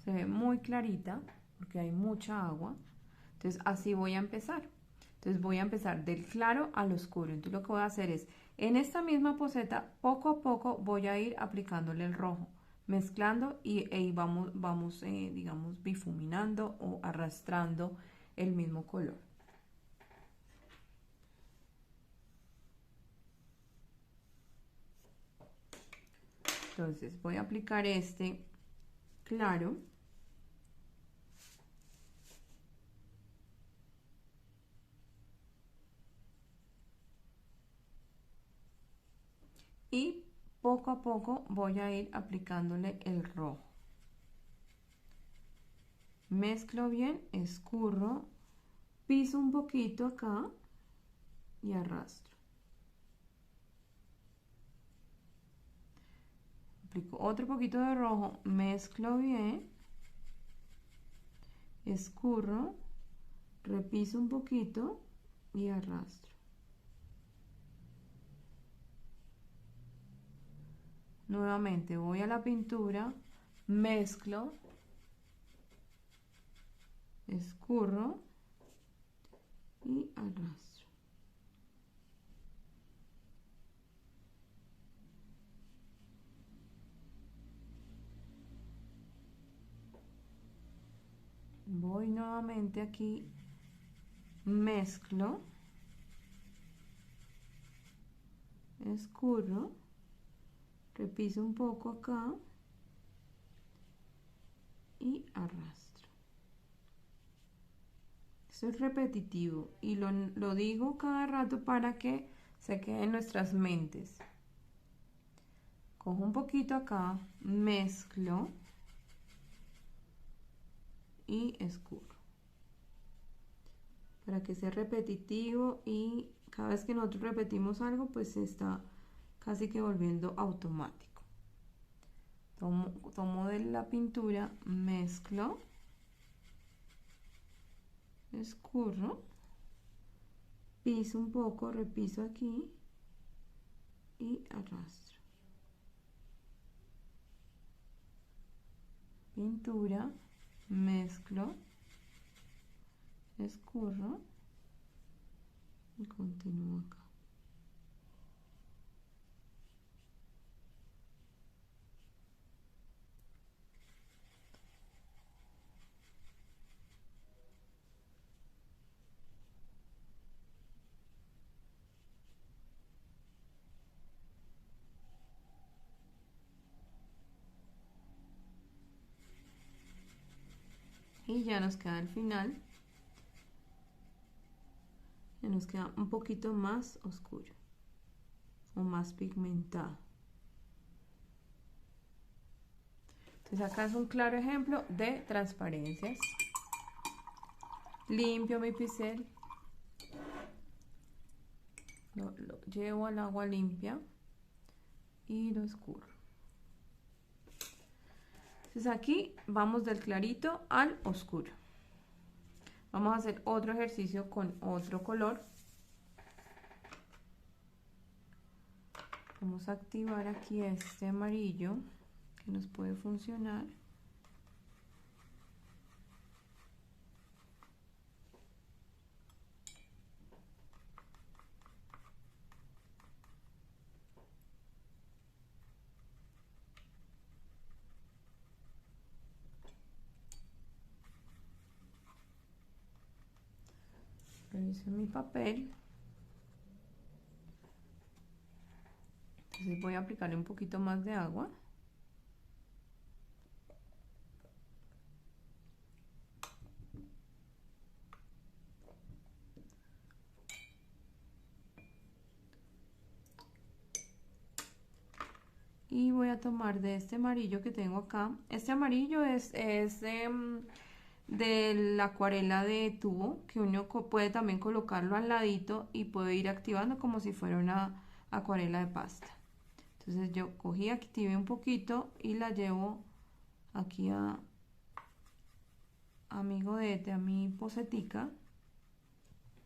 Se ve muy clarita porque hay mucha agua. Entonces así voy a empezar. Entonces voy a empezar del claro al oscuro. Entonces lo que voy a hacer es, en esta misma poceta, poco a poco voy a ir aplicándole el rojo, mezclando y vamos digamos, difuminando o arrastrando el mismo color. Entonces voy a aplicar este claro. Y poco a poco voy a ir aplicándole el rojo. Mezclo bien, escurro, piso un poquito acá y arrastro. Aplico otro poquito de rojo, mezclo bien, escurro, repiso un poquito y arrastro. Nuevamente voy a la pintura, mezclo, escurro y arrastro. Voy nuevamente aquí, mezclo, escurro, repiso un poco acá y arrastro. Esto es repetitivo y lo digo cada rato para que se quede en nuestras mentes. Cojo un poquito acá, mezclo y escurro. Para que sea repetitivo y cada vez que nosotros repetimos algo, pues se está casi que volviendo automático. Tomo de la pintura, mezclo, escurro, piso un poco, repiso aquí y arrastro. Pintura, mezclo, escurro y continúo acá. Y ya nos queda el final, ya nos queda un poquito más oscuro o más pigmentado. Entonces acá es un claro ejemplo de transparencias. Limpio mi pincel, lo llevo al agua limpia y lo escurro. Entonces aquí vamos del clarito al oscuro. Vamos a hacer otro ejercicio con otro color. Vamos a activar aquí este amarillo que nos puede funcionar. Reviso mi papel. Entonces voy a aplicarle un poquito más de agua. Y voy a tomar de este amarillo que tengo acá. Este amarillo es de la acuarela de tubo, que uno puede también colocarlo al ladito y puede ir activando como si fuera una acuarela de pasta. Entonces yo cogí, activé un poquito y la llevo aquí a a mi godete, a mi posetica.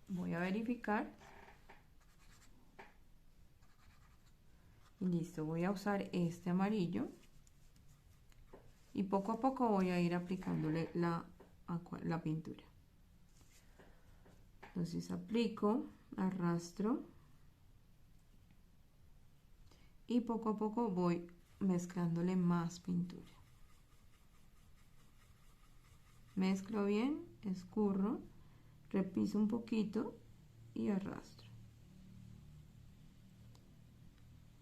Voy a verificar. Y listo, voy a usar este amarillo. Y poco a poco voy a ir aplicándole la pintura. Entonces aplico, arrastro. Y poco a poco voy mezclándole más pintura. Mezclo bien, escurro, repiso un poquito y arrastro.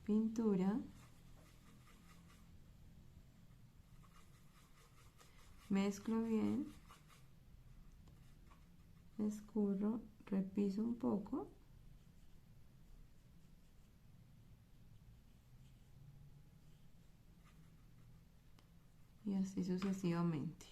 Pintura. Mezclo bien, escurro, repiso un poco. Y así sucesivamente.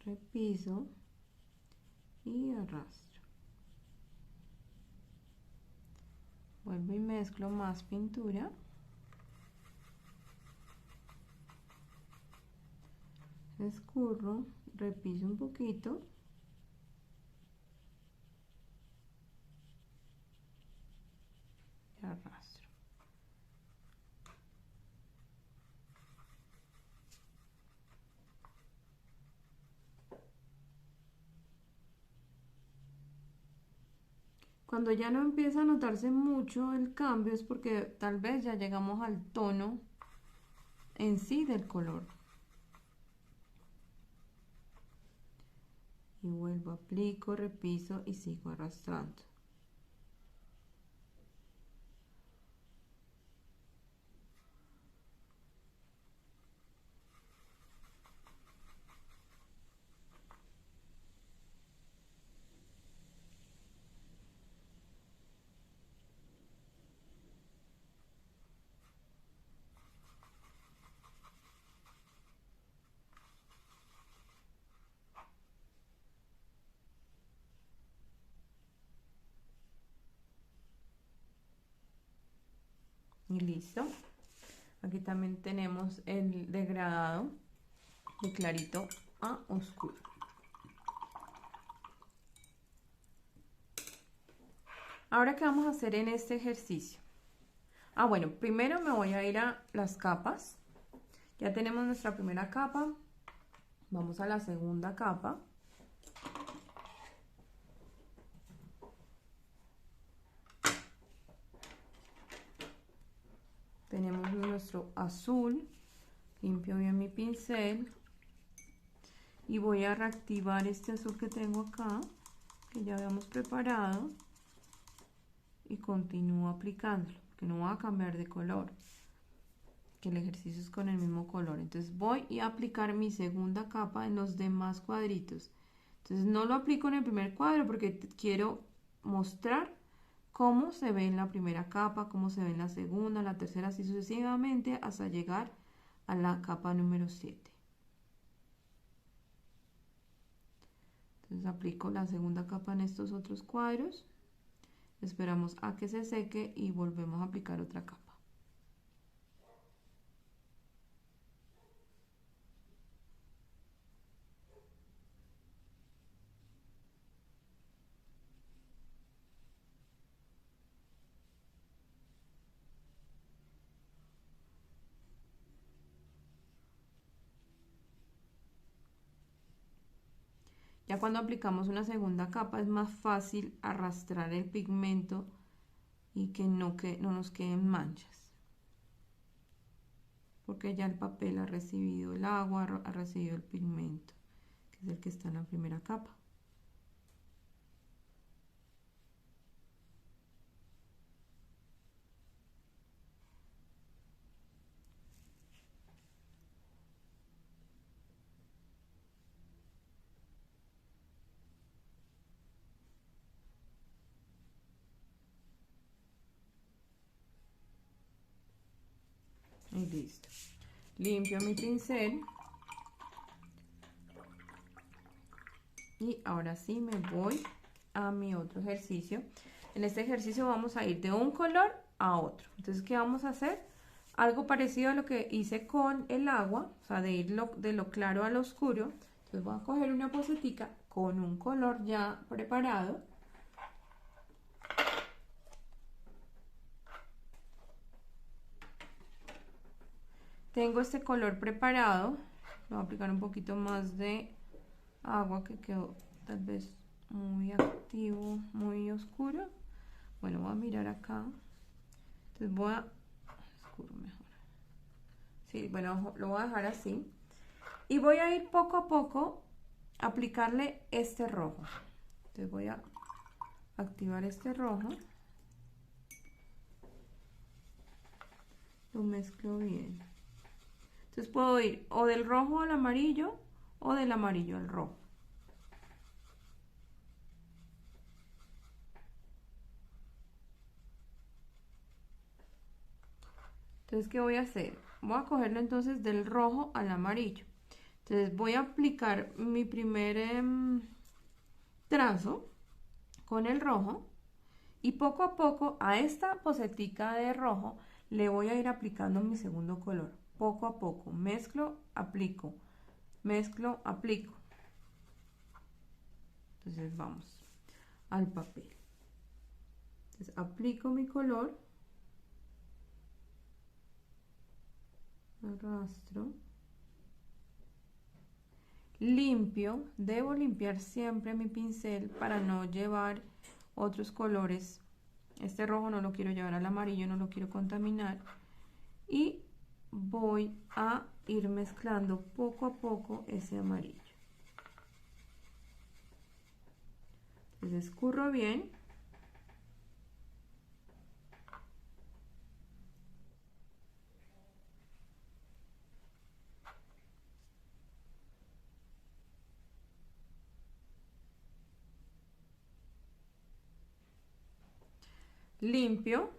Repiso y arrastro. Vuelvo y mezclo más pintura. Escurro, repiso un poquito. Y arrastro. Cuando ya no empieza a notarse mucho el cambio es porque tal vez ya llegamos al tono en sí del color. Y vuelvo, aplico, repiso y sigo arrastrando. Y listo. Aquí también tenemos el degradado de clarito a oscuro. Ahora, ¿qué vamos a hacer en este ejercicio? Bueno, primero me voy a ir a las capas. Ya tenemos nuestra primera capa. Vamos a la segunda capa. Tenemos nuestro azul. Limpio bien mi pincel. Y voy a reactivar este azul que tengo acá, que ya habíamos preparado. Y continúo aplicándolo, que no va a cambiar de color, que el ejercicio es con el mismo color. Entonces voy a aplicar mi segunda capa en los demás cuadritos. Entonces no lo aplico en el primer cuadro porque quiero mostrar cómo se ve en la primera capa, cómo se ve en la segunda, la tercera, así sucesivamente hasta llegar a la capa número 7. Entonces aplico la segunda capa en estos otros cuadros. Esperamos a que se seque y volvemos a aplicar otra capa. Ya cuando aplicamos una segunda capa es más fácil arrastrar el pigmento y que no nos queden manchas. Porque ya el papel ha recibido el agua, ha recibido el pigmento, que es el que está en la primera capa. Listo. Limpio mi pincel. Y ahora sí me voy a mi otro ejercicio. En este ejercicio vamos a ir de un color a otro. Entonces, ¿qué vamos a hacer? Algo parecido a lo que hice con el agua, o sea, de ir de lo claro a lo oscuro. Entonces voy a coger una pocetica con un color ya preparado. Tengo este color preparado. Voy a aplicar un poquito más de agua que quedó tal vez muy activo, muy oscuro. Bueno, voy a mirar acá. Entonces voy a... oscuro mejor. Sí, bueno, lo voy a dejar así. Y voy a ir poco a poco a aplicarle este rojo. Entonces voy a activar este rojo. Lo mezclo bien. Entonces puedo ir o del rojo al amarillo o del amarillo al rojo. Entonces, ¿qué voy a hacer? Voy a cogerlo entonces del rojo al amarillo. Entonces voy a aplicar mi primer trazo con el rojo y poco a poco a esta pocetica de rojo le voy a ir aplicando mi segundo color. Poco a poco, mezclo, aplico, mezclo, aplico. Entonces vamos al papel. Entonces aplico mi color, arrastro, limpio, debo limpiar siempre mi pincel para no llevar otros colores. Este rojo no lo quiero llevar al amarillo, no lo quiero contaminar. Y voy a ir mezclando poco a poco ese amarillo. Entonces escurro bien. Limpio.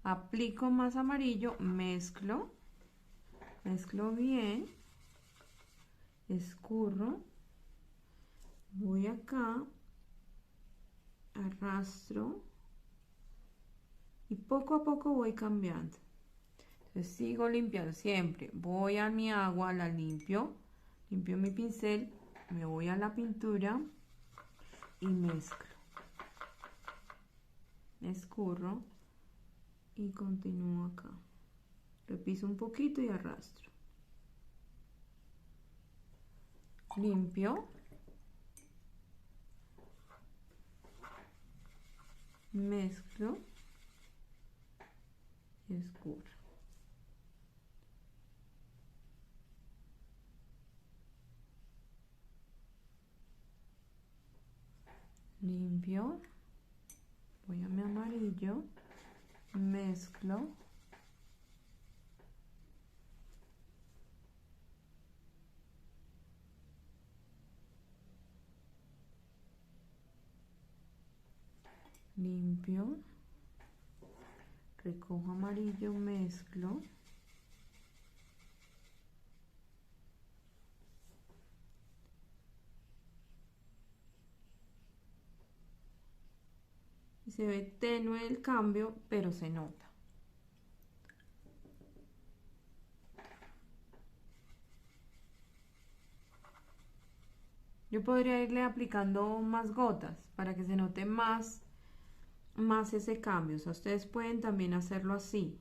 Aplico más amarillo, mezclo bien, escurro, voy acá, arrastro y poco a poco voy cambiando. Entonces sigo limpiando siempre, voy a mi agua, la limpio, limpio mi pincel, me voy a la pintura y mezclo, escurro y continúo acá. Repiso un poquito y arrastro. Limpio. Mezclo. Escurro. Limpio. Voy a mi amarillo. Mezclo. Limpio, recojo amarillo, mezclo, y se ve tenue el cambio, pero se nota. Yo podría irle aplicando más gotas para que se note más ese cambio. O sea, ustedes pueden también hacerlo así.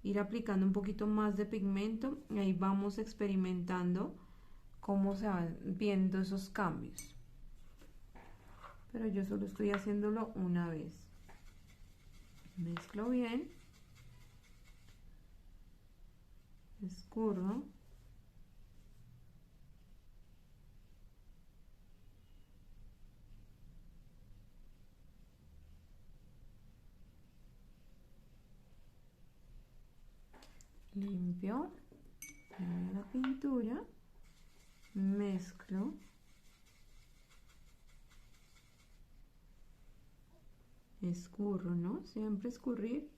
Ir aplicando un poquito más de pigmento y ahí vamos experimentando cómo se van viendo esos cambios. Pero yo solo estoy haciéndolo una vez. Mezclo bien. Escurro. Limpio, la pintura, mezclo, escurro, ¿no? Siempre escurrir.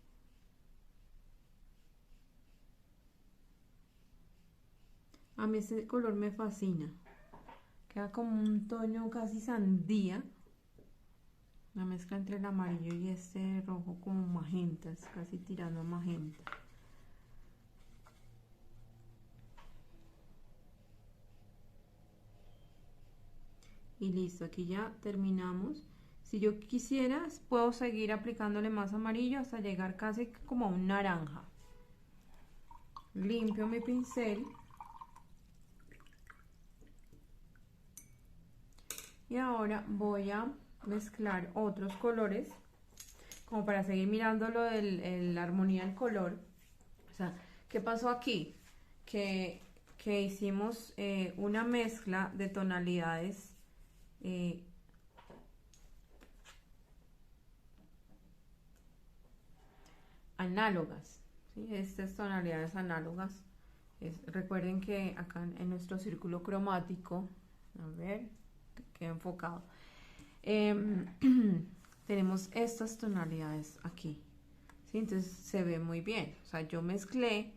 A mí este color me fascina. Queda como un tono casi sandía. Una mezcla entre el amarillo y este rojo como magenta, es casi tirando a magenta. Y listo, aquí ya terminamos. Si yo quisiera, puedo seguir aplicándole más amarillo hasta llegar casi como a un naranja. Limpio mi pincel. Y ahora voy a mezclar otros colores como para seguir mirando lo de la armonía del color. O sea, ¿qué pasó aquí? Que hicimos una mezcla de tonalidades análogas, ¿sí? Estas tonalidades análogas. Recuerden que acá en nuestro círculo cromático, a ver, queda enfocado, tenemos estas tonalidades aquí, ¿sí? Entonces se ve muy bien. O sea, yo mezclé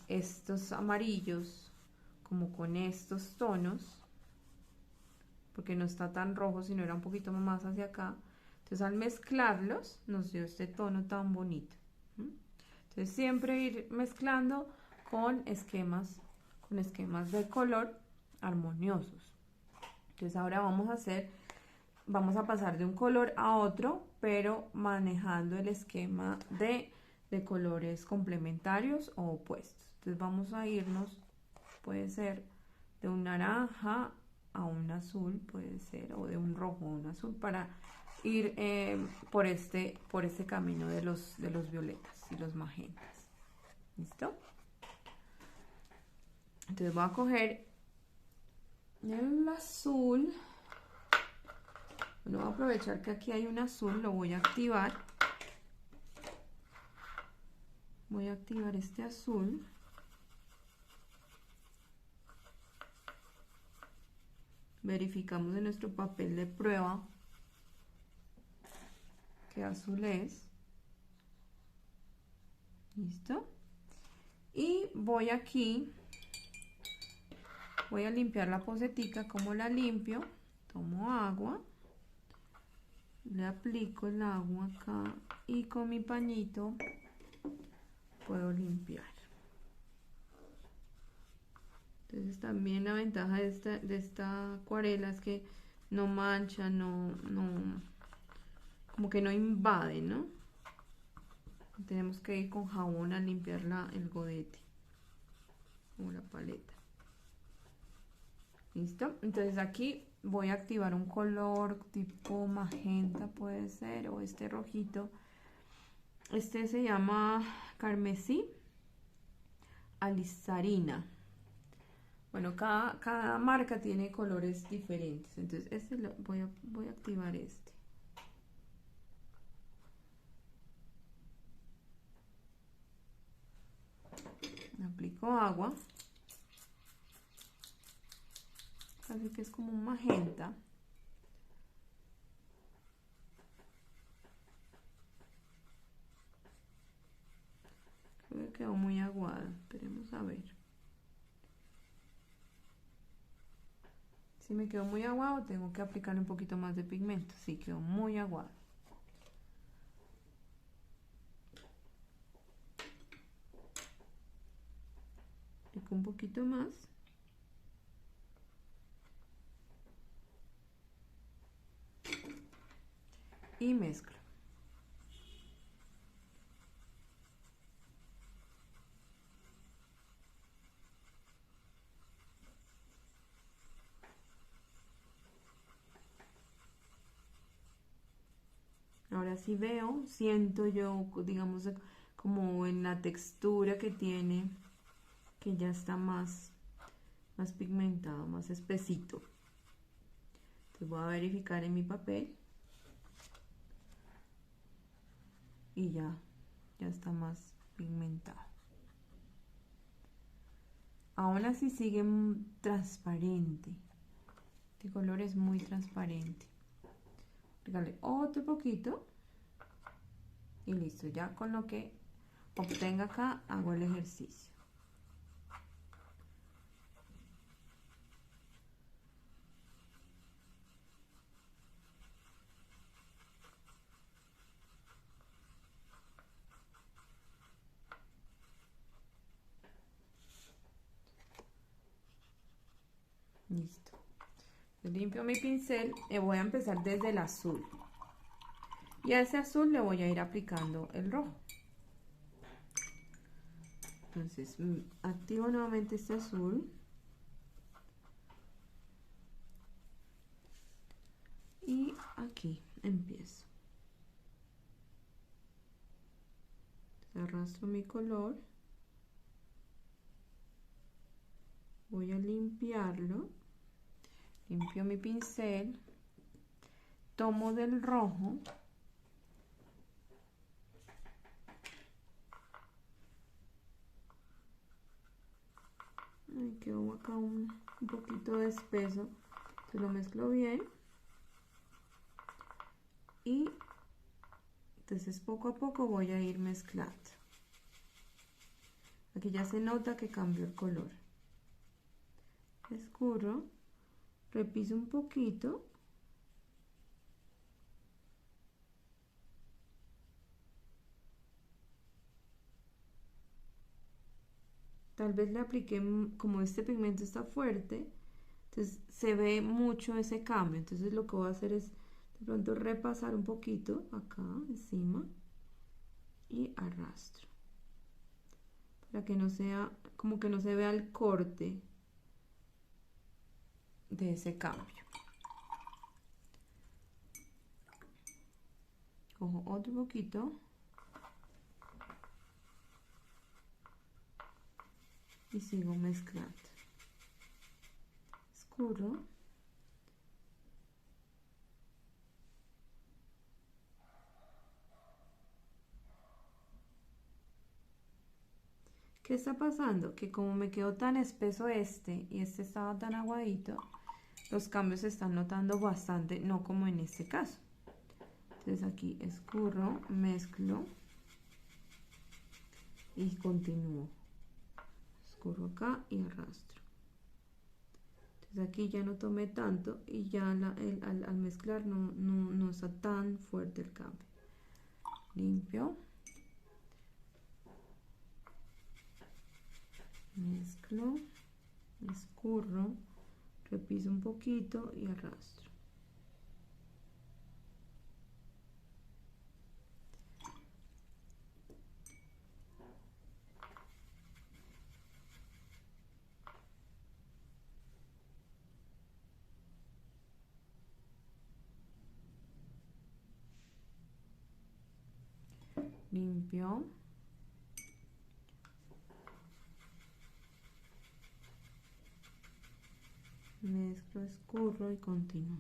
estos amarillos como con estos tonos, porque no está tan rojo, sino era un poquito más hacia acá. Entonces al mezclarlos nos dio este tono tan bonito. Entonces siempre ir mezclando con esquemas de color armoniosos. Entonces ahora vamos a pasar de un color a otro, pero manejando el esquema de colores complementarios o opuestos. Entonces vamos a irnos, puede ser de un naranja a un azul, puede ser, o de un rojo a un azul, para ir por este camino de los violetas y los magentas. ¿Listo? Entonces voy a coger el azul. Bueno, voy a aprovechar que aquí hay un azul, lo voy a activar. Voy a activar este azul. Verificamos en nuestro papel de prueba qué azul es. ¿Listo? Y voy aquí, voy a limpiar la posetica. ¿Cómo la limpio? Tomo agua, le aplico el agua acá y con mi pañito puedo limpiar. Entonces también la ventaja de esta acuarela es que no mancha, como que no invade, ¿no? Tenemos que ir con jabón a limpiar el godete o la paleta. ¿Listo? Entonces aquí voy a activar un color tipo magenta, puede ser, o este rojito. Este se llama carmesí alizarina. Bueno, cada marca tiene colores diferentes. Entonces voy a activar este. Aplico agua. Casi que es como un magenta. Creo que quedó muy aguada. Esperemos a ver. Si me quedó muy aguado, tengo que aplicarle un poquito más de pigmento. Sí, quedó muy aguado. Aplico un poquito más. Y mezclo. Ahora sí veo, siento yo, digamos, como en la textura que tiene, que ya está más pigmentado, más espesito. Entonces voy a verificar en mi papel. Y ya está más pigmentado. Aún así sigue transparente. Este color es muy transparente. Regale otro poquito. Y listo, ya con lo que obtenga acá hago el ejercicio. Listo. Yo limpio mi pincel y voy a empezar desde el azul. Y a ese azul le voy a ir aplicando el rojo. Entonces, activo nuevamente este azul. Y aquí empiezo. Arrastro mi color. Voy a limpiarlo. Limpio mi pincel. Tomo del rojo. Ay, quedó acá un poquito de espeso. Entonces lo mezclo bien. Y entonces poco a poco voy a ir mezclando. Aquí ya se nota que cambió el color. Escurro, repiso un poquito. Tal vez le apliqué, como este pigmento está fuerte, entonces se ve mucho ese cambio. Entonces lo que voy a hacer es de pronto repasar un poquito acá encima y arrastro. Para que no sea, como que no se vea el corte de ese cambio. Cojo otro poquito y sigo mezclando. Escurro. ¿Qué está pasando? Que como me quedó tan espeso este y este estaba tan aguadito, los cambios se están notando bastante, no como en este caso. Entonces aquí escurro, mezclo y continúo. Escurro acá y arrastro. Entonces aquí ya no tomé tanto y ya al mezclar no está tan fuerte el cambio. Limpio. Mezclo, escurro, repiso un poquito y arrastro. Limpio. Mezclo, escurro y continúo.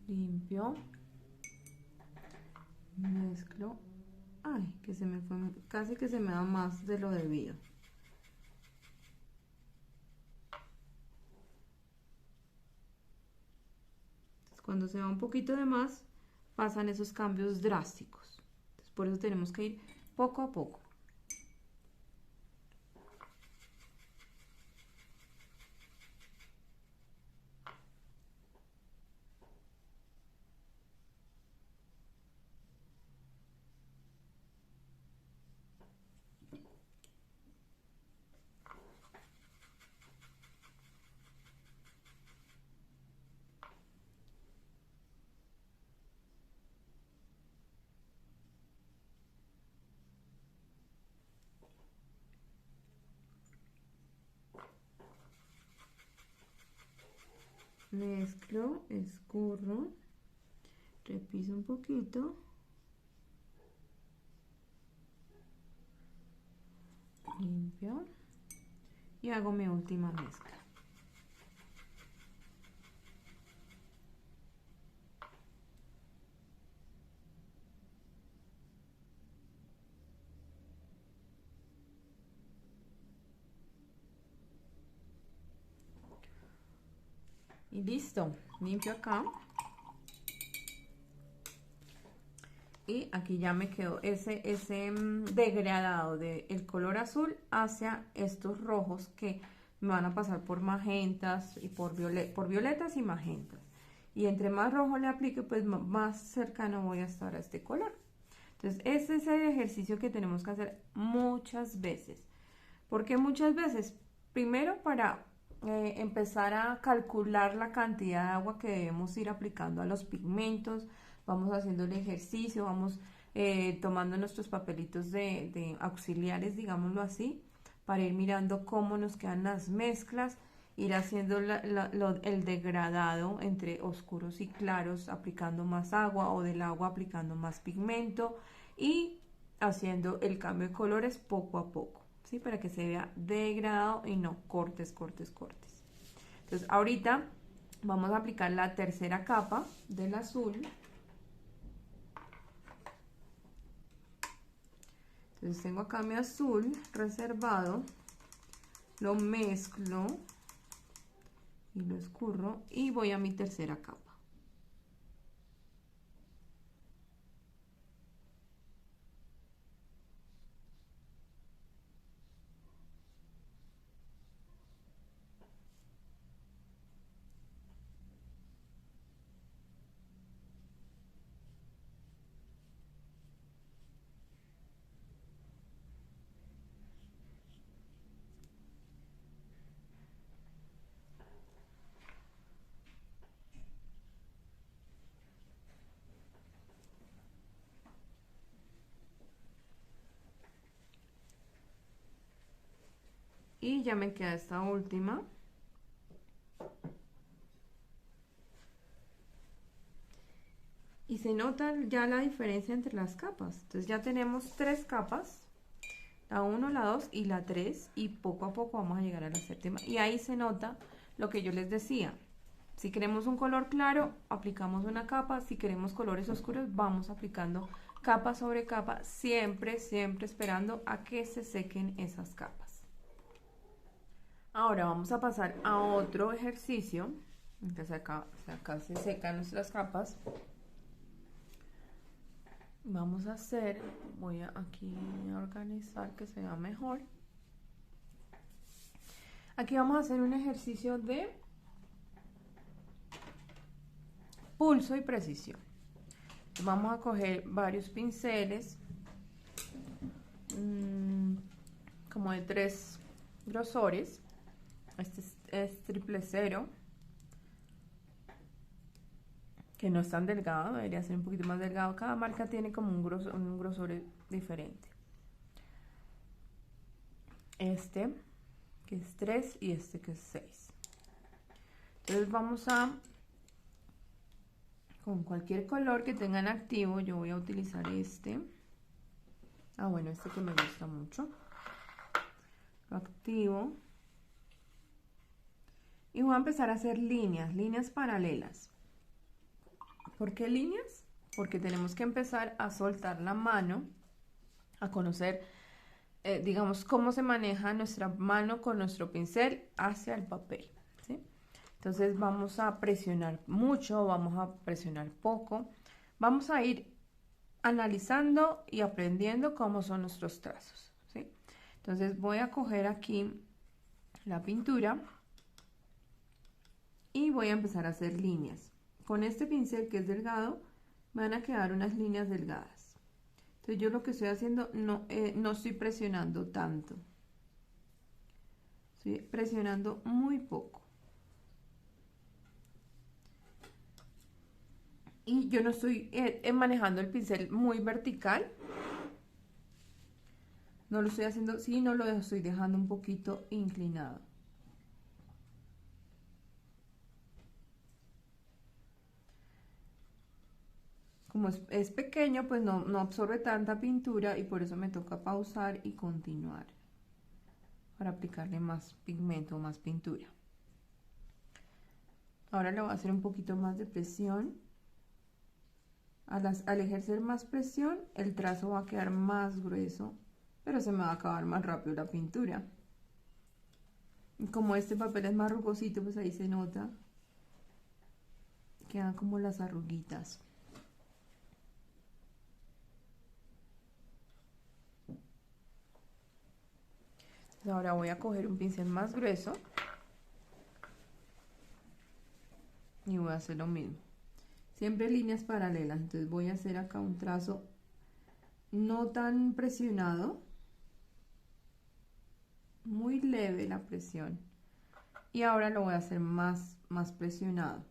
Limpio. Mezclo. Ay, que se me fue, casi que se me da más de lo debido. Entonces, cuando se va un poquito de más, pasan esos cambios drásticos. Entonces, por eso tenemos que ir poco a poco. Mezclo, escurro, repiso un poquito, limpio y hago mi última mezcla. Y listo, limpio acá. Y aquí ya me quedó ese degradado del color azul hacia estos rojos que me van a pasar por magentas y por violetas y magentas. y entre más rojo le aplique, pues más cercano voy a estar a este color. Entonces, este es el ejercicio que tenemos que hacer muchas veces. ¿Por qué muchas veces? Primero, para empezar a calcular la cantidad de agua que debemos ir aplicando a los pigmentos. Vamos haciendo el ejercicio, vamos tomando nuestros papelitos de auxiliares, digámoslo así, para ir mirando cómo nos quedan las mezclas, ir haciendo el degradado entre oscuros y claros, aplicando más agua, o del agua aplicando más pigmento, y haciendo el cambio de colores poco a poco, ¿sí? Para que se vea degradado y no cortes, cortes, cortes. Entonces ahorita vamos a aplicar la tercera capa del azul. Entonces tengo acá mi azul reservado, lo mezclo y lo escurro y voy a mi tercera capa. Y ya me queda esta última. Y se nota ya la diferencia entre las capas. Entonces ya tenemos 3 capas, la 1, la 2 y la 3, y poco a poco vamos a llegar a la séptima. Y ahí se nota lo que yo les decía. Si queremos un color claro, aplicamos una capa. Si queremos colores oscuros, vamos aplicando capa sobre capa, siempre, siempre esperando a que se sequen esas capas. Ahora vamos a pasar a otro ejercicio. Entonces acá se secan nuestras capas. Vamos a hacer, voy a aquí a organizar que se vea mejor. Aquí vamos a hacer un ejercicio de pulso y precisión. Vamos a coger varios pinceles, como de 3 grosores. Este es triple cero, que no es tan delgado, debería ser un poquito más delgado. Cada marca tiene como un grosor diferente. Este que es 3 y este que es 6. Entonces vamos a, con cualquier color que tengan activo, yo voy a utilizar este. Bueno, este que me gusta mucho. Lo activo. Y voy a empezar a hacer líneas paralelas. ¿Por qué líneas? Porque tenemos que empezar a soltar la mano, a conocer, digamos, cómo se maneja nuestra mano con nuestro pincel hacia el papel, ¿sí? Entonces vamos a presionar mucho, vamos a presionar poco. Vamos a ir analizando y aprendiendo cómo son nuestros trazos, ¿sí? Entonces voy a coger aquí la pintura y voy a empezar a hacer líneas. Con este pincel que es delgado, me van a quedar unas líneas delgadas. Entonces yo lo que estoy haciendo, no estoy presionando tanto. Estoy presionando muy poco. Y yo no estoy manejando el pincel muy vertical. No lo estoy haciendo, sino lo estoy dejando un poquito inclinado. Como es pequeño, pues no absorbe tanta pintura, y por eso me toca pausar y continuar para aplicarle más pigmento, más pintura. Ahora le voy a hacer un poquito más de presión. Al ejercer más presión, el trazo va a quedar más grueso, pero se me va a acabar más rápido la pintura. Y como este papel es más rugosito, pues ahí se nota. Quedan como las arruguitas. Ahora voy a coger un pincel más grueso y voy a hacer lo mismo. siempre líneas paralelas. Entonces voy a hacer acá un trazo no tan presionado, muy leve la presión, y ahora lo voy a hacer más presionado.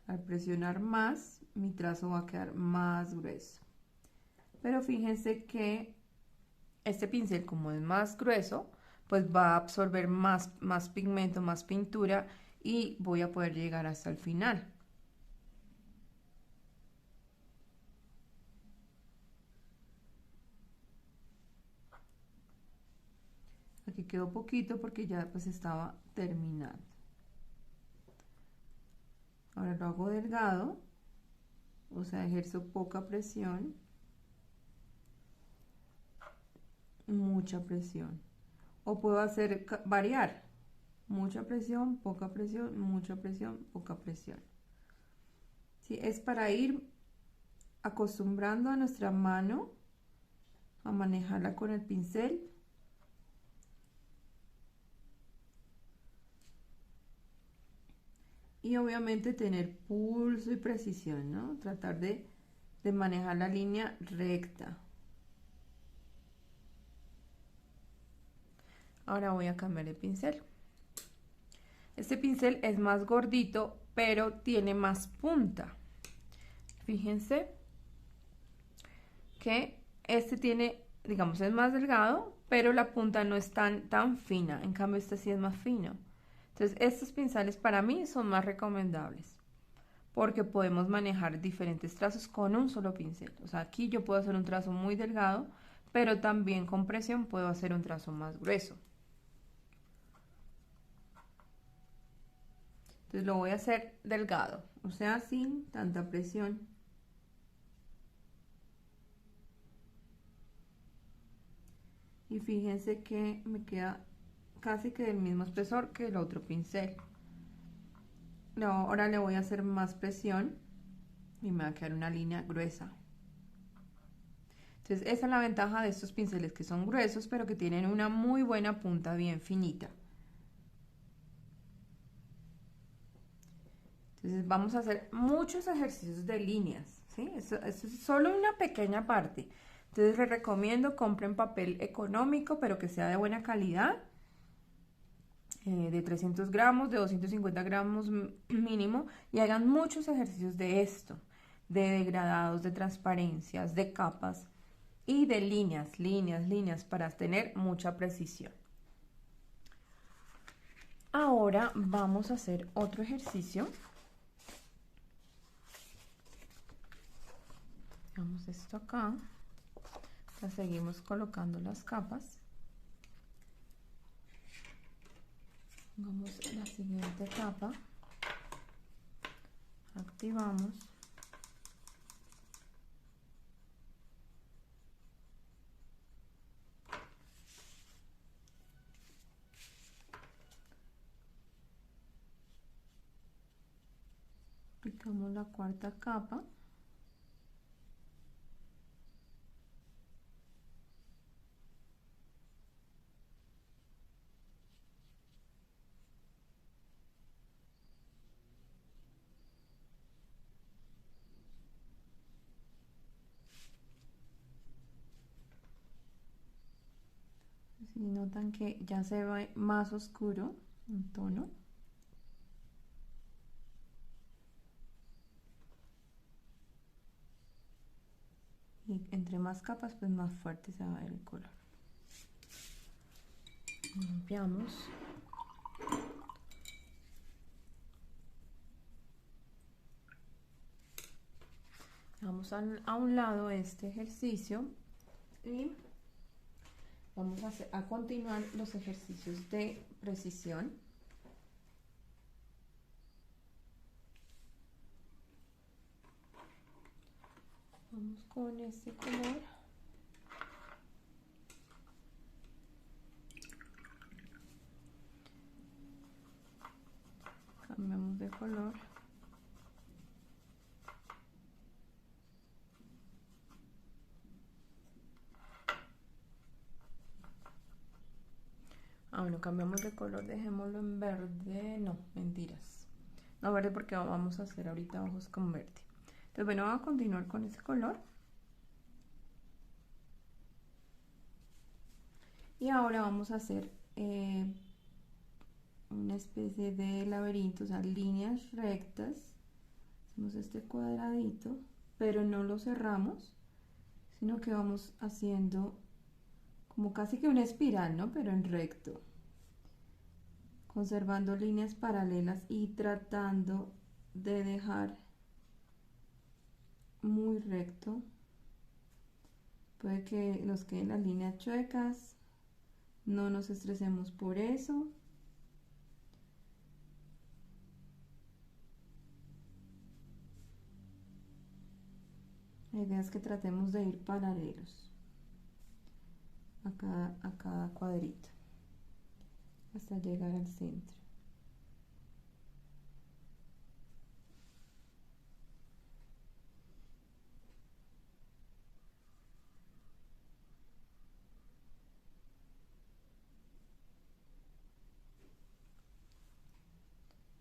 Al presionar más, mi trazo va a quedar más grueso, pero fíjense que este pincel, como es más grueso, pues va a absorber más pigmento, más pintura, y voy a poder llegar hasta el final. Aquí quedó poquito porque ya pues estaba terminando. Ahora lo hago delgado, o sea, ejerzo poca presión, mucha presión. O puedo hacer variar, mucha presión, poca presión, mucha presión, poca presión. ¿Sí? Es para ir acostumbrando a nuestra mano a manejarla con el pincel. Y obviamente tener pulso y precisión, ¿no? Tratar de manejar la línea recta. Ahora voy a cambiar el pincel. Este pincel es más gordito, pero tiene más punta. Fíjense que este tiene, digamos, es más delgado, pero la punta no es tan fina. En cambio, este sí es más fino. Entonces, estos pinceles para mí son más recomendables, porque podemos manejar diferentes trazos con un solo pincel. O sea, aquí yo puedo hacer un trazo muy delgado, pero también con presión puedo hacer un trazo más grueso. Entonces lo voy a hacer delgado, o sea, sin tanta presión. Y fíjense que me queda casi que del mismo espesor que el otro pincel. No, ahora le voy a hacer más presión y me va a quedar una línea gruesa. Entonces esa es la ventaja de estos pinceles, que son gruesos pero que tienen una muy buena punta bien finita. Entonces vamos a hacer muchos ejercicios de líneas, ¿sí? Esto es solo una pequeña parte. Entonces les recomiendo compren papel económico, pero que sea de buena calidad, de 300 gramos, de 250 gramos mínimo, y hagan muchos ejercicios de esto, de degradados, de transparencias, de capas y de líneas, para tener mucha precisión. Ahora vamos a hacer otro ejercicio. Dejamos esto acá. Ya seguimos colocando las capas. Pongamos la siguiente capa. Activamos. Aplicamos la cuarta capa. Si notan que ya se ve más oscuro el tono. Y entre más capas, pues más fuerte se va a ver el color. Limpiamos. Vamos a un lado este ejercicio y vamos a continuar los ejercicios de precisión. Vamos con este color. Cambiamos de color. Bueno, cambiamos de color, dejémoslo en verde. No, mentiras. No verde, porque vamos a hacer ahorita ojos con verde. Entonces, bueno, vamos a continuar con ese color. Y ahora vamos a hacer una especie de laberinto, o sea, líneas rectas. Hacemos este cuadradito, pero no lo cerramos, sino que vamos haciendo como casi que una espiral, ¿no? Pero en recto, conservando líneas paralelas y tratando de dejar muy recto. Puede que nos queden las líneas chuecas, no nos estresemos por eso. La idea es que tratemos de ir paralelos a cada cuadrito hasta llegar al centro.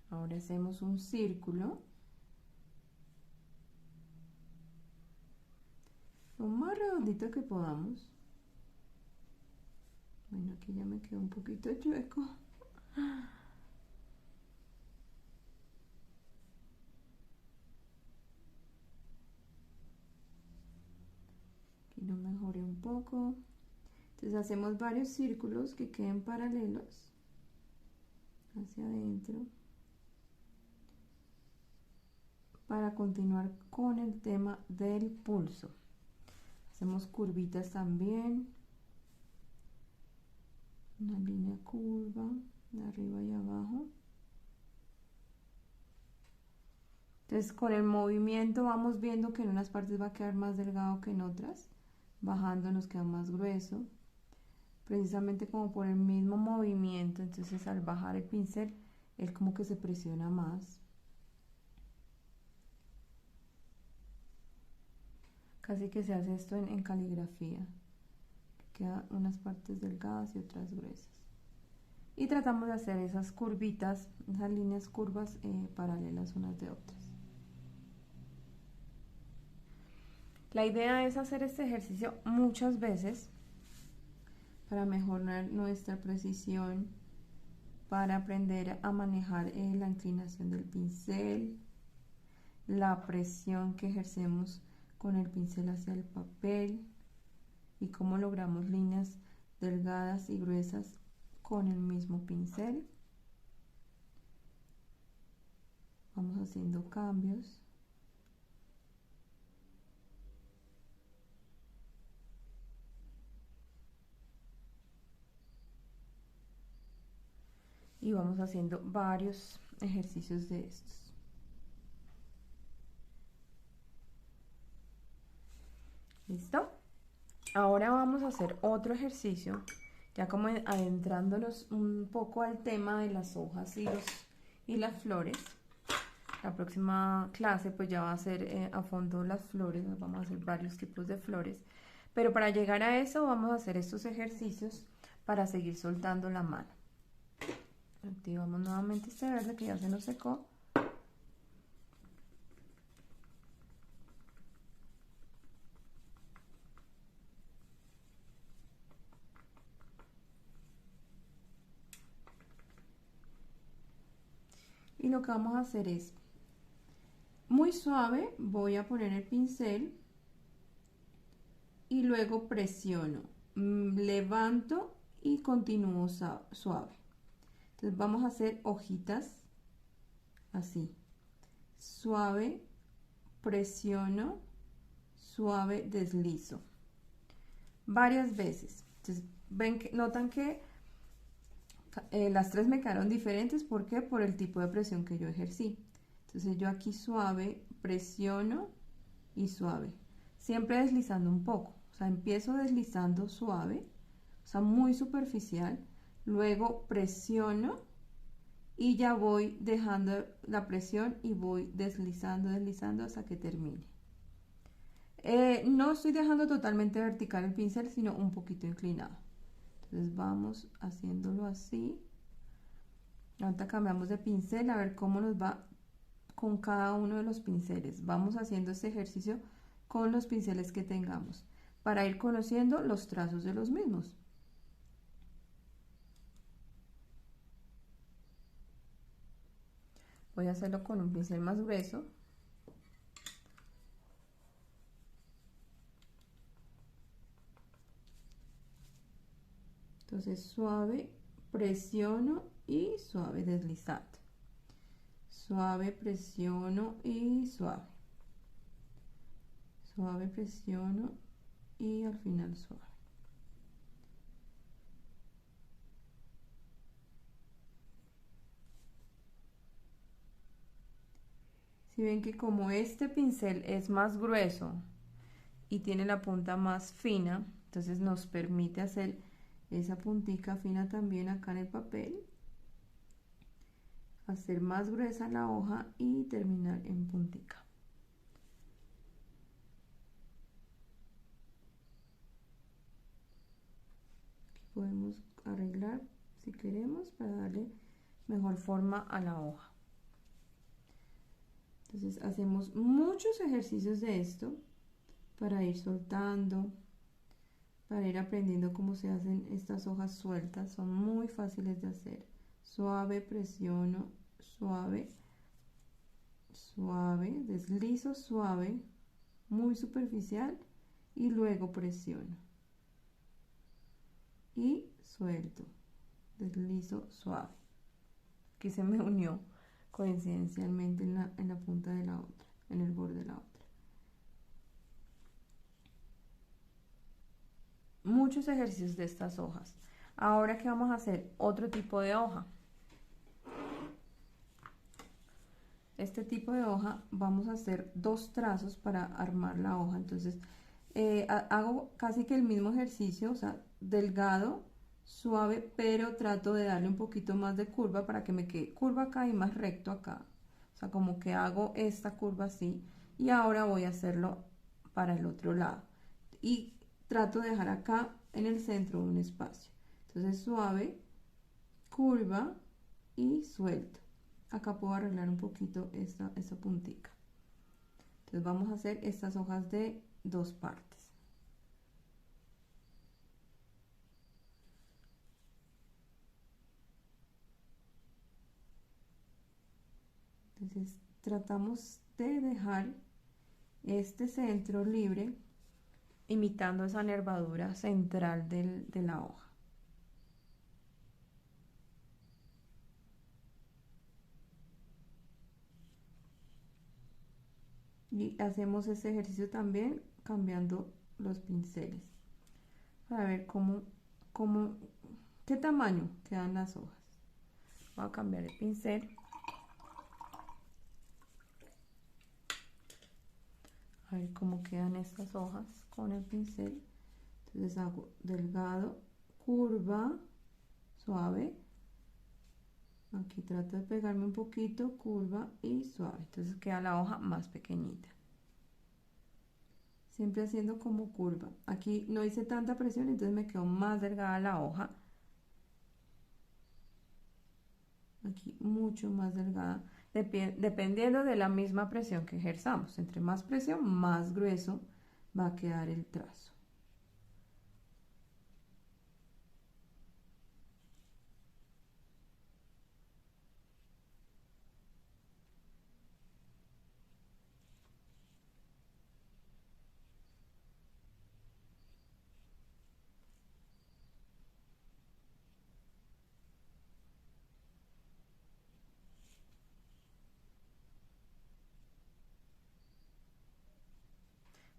Ahora hacemos un círculo lo más redondito que podamos. Bueno, aquí ya me quedó un poquito chueco. Aquí lo mejoré un poco. Entonces hacemos varios círculos que queden paralelos hacia adentro para continuar con el tema del pulso. Hacemos curvitas también, una línea curva de arriba y abajo. Entonces con el movimiento vamos viendo que en unas partes va a quedar más delgado que en otras, bajando nos queda más grueso, precisamente como por el mismo movimiento. Entonces al bajar el pincel él como que se presiona más. Casi que se hace esto en caligrafía, que quedan unas partes delgadas y otras gruesas. Y tratamos de hacer esas curvitas, esas líneas curvas paralelas unas de otras. La idea es hacer este ejercicio muchas veces para mejorar nuestra precisión, para aprender a manejar la inclinación del pincel, la presión que ejercemos con el pincel hacia el papel y cómo logramos líneas delgadas y gruesas con el mismo pincel. Vamos haciendo cambios. Y vamos haciendo varios ejercicios de estos. ¿Listo? Ahora vamos a hacer otro ejercicio, ya como adentrándonos un poco al tema de las hojas y las flores. La próxima clase pues ya va a ser a fondo las flores, vamos a hacer varios tipos de flores. Pero para llegar a eso vamos a hacer estos ejercicios para seguir soltando la mano. Activamos nuevamente este verde que ya se nos secó. Y lo que vamos a hacer es, muy suave, voy a poner el pincel y luego presiono, levanto y continúo suave. Entonces vamos a hacer hojitas así, suave, presiono, suave, deslizo, varias veces. Entonces notan que las tres me quedaron diferentes. ¿Por qué? Por el tipo de presión que yo ejercí. Entonces yo aquí suave, presiono y suave, siempre deslizando un poco. O sea, empiezo deslizando suave, o sea, muy superficial, luego presiono y ya voy dejando la presión y voy deslizando, deslizando hasta que termine. No estoy dejando totalmente vertical el pincel, sino un poquito inclinado. Entonces vamos haciéndolo así. Ahorita cambiamos de pincel a ver cómo nos va con cada uno de los pinceles. Vamos haciendo este ejercicio con los pinceles que tengamos para ir conociendo los trazos de los mismos. Voy a hacerlo con un pincel más grueso. Entonces suave, presiono y suave deslizante. Suave, presiono y suave. Suave, presiono y al final suave. Si ven que como este pincel es más grueso y tiene la punta más fina, entonces nos permite hacer esa puntica fina también acá en el papel, hacer más gruesa la hoja y terminar en puntica. Aquí podemos arreglar si queremos para darle mejor forma a la hoja. Entonces hacemos muchos ejercicios de esto para ir soltando, para ir aprendiendo cómo se hacen estas hojas sueltas. Son muy fáciles de hacer. Suave, presiono, suave, suave, deslizo suave, muy superficial y luego presiono. Y suelto, deslizo suave. Aquí se me unió coincidencialmente en la punta de la otra, en el borde de la otra. Muchos ejercicios de estas hojas. Ahora que vamos a hacer otro tipo de hoja. Este tipo de hoja vamos a hacer dos trazos para armar la hoja. Entonces hago casi que el mismo ejercicio, o sea, delgado, suave, pero trato de darle un poquito más de curva para que me quede curva acá y más recto acá. O sea, como que hago esta curva así y ahora voy a hacerlo para el otro lado. Y trato de dejar acá en el centro un espacio. Entonces suave, curva y suelto. Acá puedo arreglar un poquito esta puntica. Entonces vamos a hacer estas hojas de dos partes. Entonces tratamos de dejar este centro libre, imitando esa nervadura central de la hoja. Y hacemos este ejercicio también cambiando los pinceles para ver qué tamaño quedan las hojas. Voy a cambiar el pincel. A ver cómo quedan estas hojas con el pincel. Entonces hago delgado, curva, suave. Aquí trato de pegarme un poquito, curva y suave. Entonces queda la hoja más pequeñita. Siempre haciendo como curva. Aquí no hice tanta presión, entonces me quedó más delgada la hoja. Aquí mucho más delgada, dependiendo de la misma presión que ejerzamos. Entre más presión, más grueso va a quedar el trazo.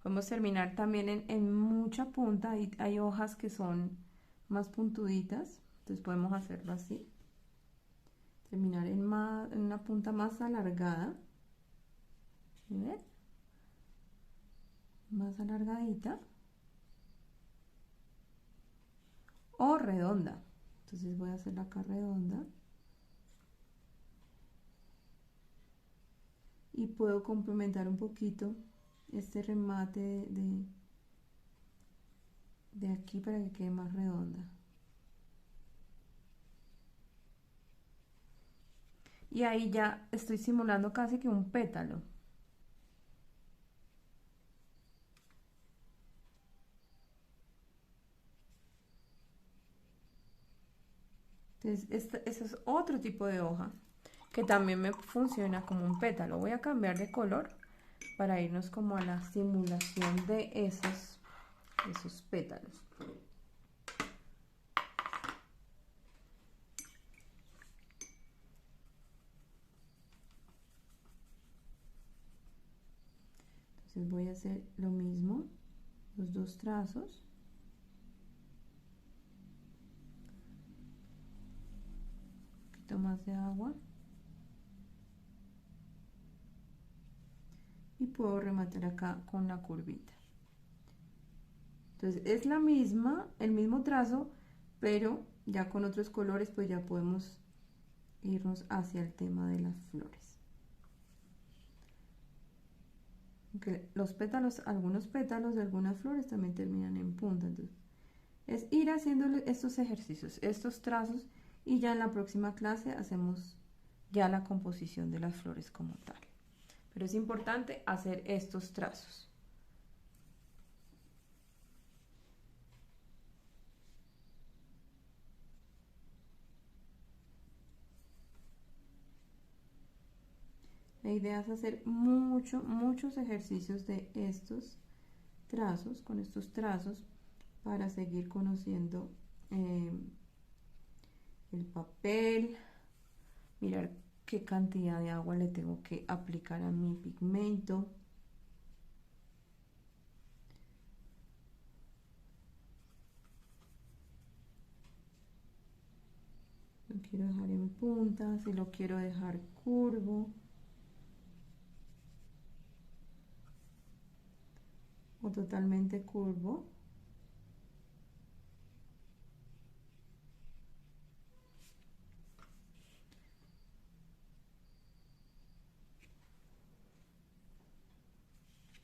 Podemos terminar también en mucha punta. Hay hojas que son más puntuditas, entonces podemos hacerlo así. Terminar en una punta más alargada. ¿Ven? Más alargadita. O redonda. Entonces voy a hacerla acá redonda. Y puedo complementar un poquito este remate de aquí para que quede más redonda. y ahí ya estoy simulando casi que un pétalo. Entonces, ese es otro tipo de hoja que también me funciona como un pétalo. Voy a cambiar de color para irnos como a la simulación de esos pétalos. Entonces voy a hacer lo mismo, los dos trazos. Un poquito más de agua. Y puedo rematar acá con la curvita. Entonces es la misma, el mismo trazo, pero ya con otros colores pues ya podemos irnos hacia el tema de las flores. Aunque los pétalos, algunos pétalos de algunas flores también terminan en punta, entonces es ir haciéndole estos ejercicios, estos trazos, y ya en la próxima clase hacemos ya la composición de las flores como tal. Pero es importante hacer estos trazos. La idea es hacer muchos ejercicios de estos trazos, con estos trazos, para seguir conociendo el papel, mirar qué cantidad de agua le tengo que aplicar a mi pigmento. Lo quiero dejar en punta, si lo quiero dejar curvo o totalmente curvo.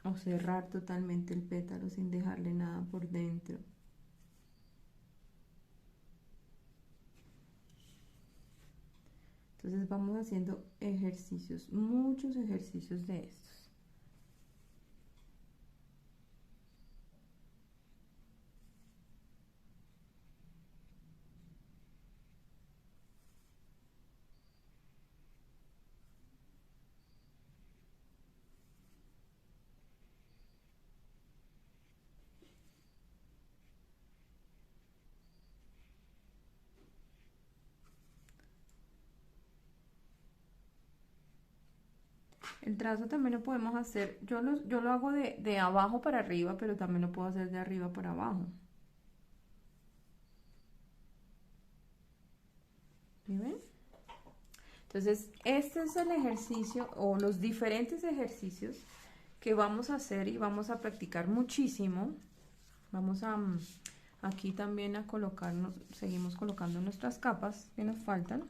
O cerrar totalmente el pétalo sin dejarle nada por dentro. Entonces vamos haciendo ejercicios, muchos ejercicios de estos. El trazo también lo podemos hacer, yo lo hago de abajo para arriba, pero también lo puedo hacer de arriba para abajo. ¿Sí ven? Entonces, este es el ejercicio o los diferentes ejercicios que vamos a hacer y vamos a practicar muchísimo. Vamos a aquí también a colocarnos, seguimos colocando nuestras capas que nos faltan.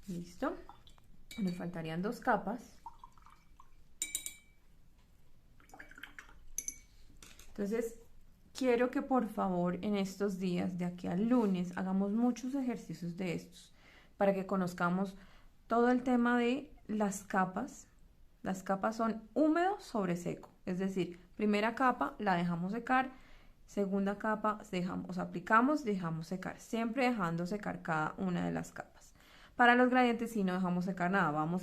Listo. Nos faltarían dos capas. Entonces, quiero que por favor en estos días, de aquí al lunes, hagamos muchos ejercicios de estos para que conozcamos todo el tema de las capas. Las capas son húmedo sobre seco, es decir, primera capa la dejamos secar, segunda capa dejamos, aplicamos, dejamos secar, siempre dejando secar cada una de las capas. Para los gradientes sí no dejamos secar nada, vamos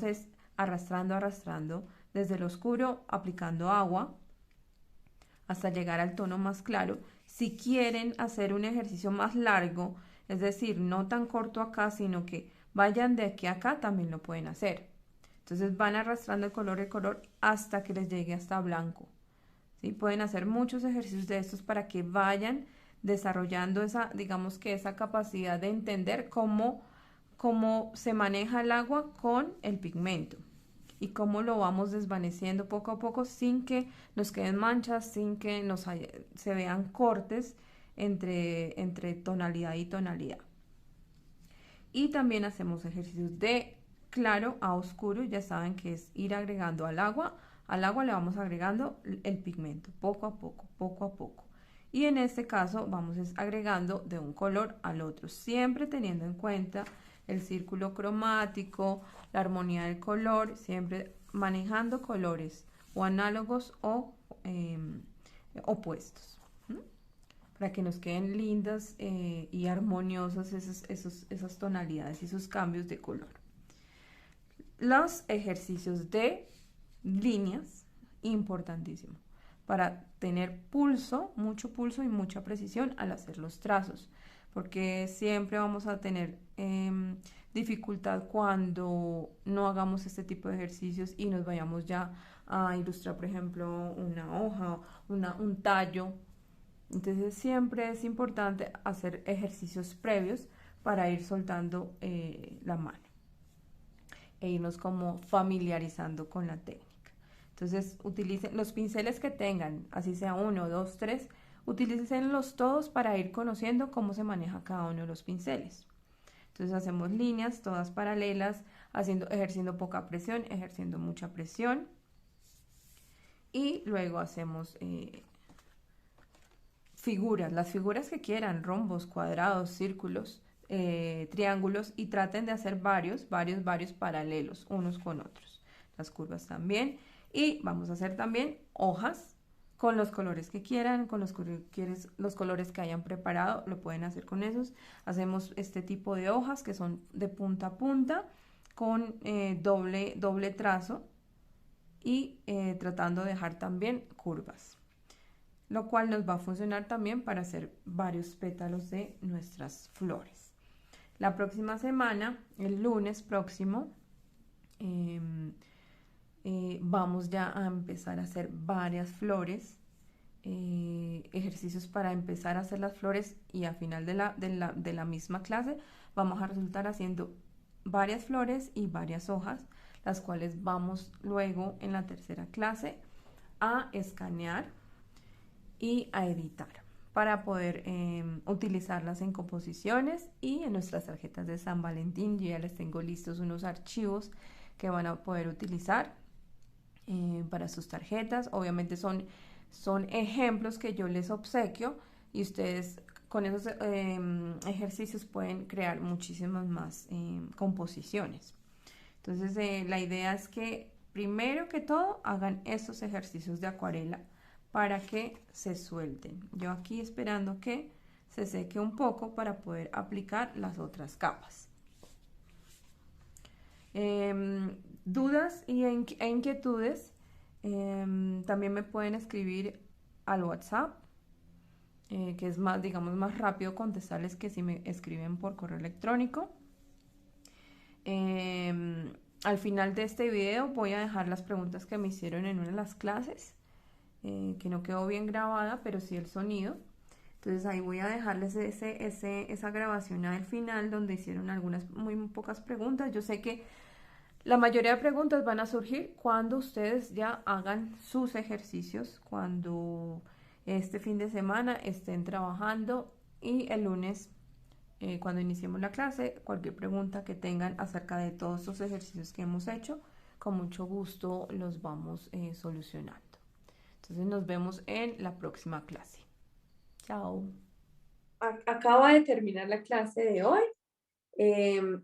arrastrando desde el oscuro, aplicando agua hasta llegar al tono más claro. Si quieren hacer un ejercicio más largo, es decir, no tan corto acá, sino que vayan de aquí a acá, también lo pueden hacer. Entonces van arrastrando el color hasta que les llegue hasta blanco, ¿sí? Pueden hacer muchos ejercicios de estos para que vayan desarrollando esa, digamos que esa capacidad de entender cómo se maneja el agua con el pigmento y cómo lo vamos desvaneciendo poco a poco sin que nos queden manchas, sin que se vean cortes entre tonalidad y tonalidad. Y también hacemos ejercicios de claro a oscuro, ya saben que es ir agregando al agua le vamos agregando el pigmento poco a poco, poco a poco. Y en este caso vamos agregando de un color al otro, siempre teniendo en cuenta el círculo cromático, la armonía del color, siempre manejando colores o análogos o opuestos, para que nos queden lindas y armoniosas esas tonalidades y esos cambios de color. Los ejercicios de líneas, importantísimo, para tener pulso, mucho pulso y mucha precisión al hacer los trazos, porque siempre vamos a tener dificultad cuando no hagamos este tipo de ejercicios y nos vayamos ya a ilustrar, por ejemplo, una hoja, un tallo. Entonces siempre es importante hacer ejercicios previos para ir soltando la mano e irnos como familiarizando con la técnica. Entonces utilicen los pinceles que tengan, así sea 1, 2, 3, utilícenlos todos para ir conociendo cómo se maneja cada uno de los pinceles. Entonces hacemos líneas todas paralelas, ejerciendo poca presión, ejerciendo mucha presión. Y luego hacemos figuras, las figuras que quieran, rombos, cuadrados, círculos, triángulos, y traten de hacer varios paralelos unos con otros. Las curvas también. Y vamos a hacer también hojas con los colores que quieran, con los colores que hayan preparado, lo pueden hacer con esos. Hacemos este tipo de hojas que son de punta a punta con doble trazo y tratando de dejar también curvas, lo cual nos va a funcionar también para hacer varios pétalos de nuestras flores. La próxima semana, el lunes próximo, vamos ya a empezar a hacer varias flores, ejercicios para empezar a hacer las flores, y al final de la misma clase vamos a resultar haciendo varias flores y varias hojas, las cuales vamos luego en la tercera clase a escanear y a editar para poder utilizarlas en composiciones y en nuestras tarjetas de San Valentín. Yo ya les tengo listos unos archivos que van a poder utilizar para sus tarjetas. Obviamente son ejemplos que yo les obsequio y ustedes con esos ejercicios pueden crear muchísimas más composiciones. Entonces la idea es que primero que todo hagan estos ejercicios de acuarela para que se suelten. Yo aquí esperando que se seque un poco para poder aplicar las otras capas. Dudas e inquietudes también me pueden escribir al WhatsApp, que es más, digamos, más rápido contestarles que si me escriben por correo electrónico. Al final de este video voy a dejar las preguntas que me hicieron en una de las clases, que no quedó bien grabada, pero sí el sonido. Entonces ahí voy a dejarles esa grabación al final donde hicieron algunas muy pocas preguntas. Yo sé que la mayoría de preguntas van a surgir cuando ustedes ya hagan sus ejercicios, cuando este fin de semana estén trabajando, y el lunes cuando iniciemos la clase, cualquier pregunta que tengan acerca de todos estos ejercicios que hemos hecho, con mucho gusto los vamos solucionando. Entonces nos vemos en la próxima clase. Chao. Acaba de terminar la clase de hoy.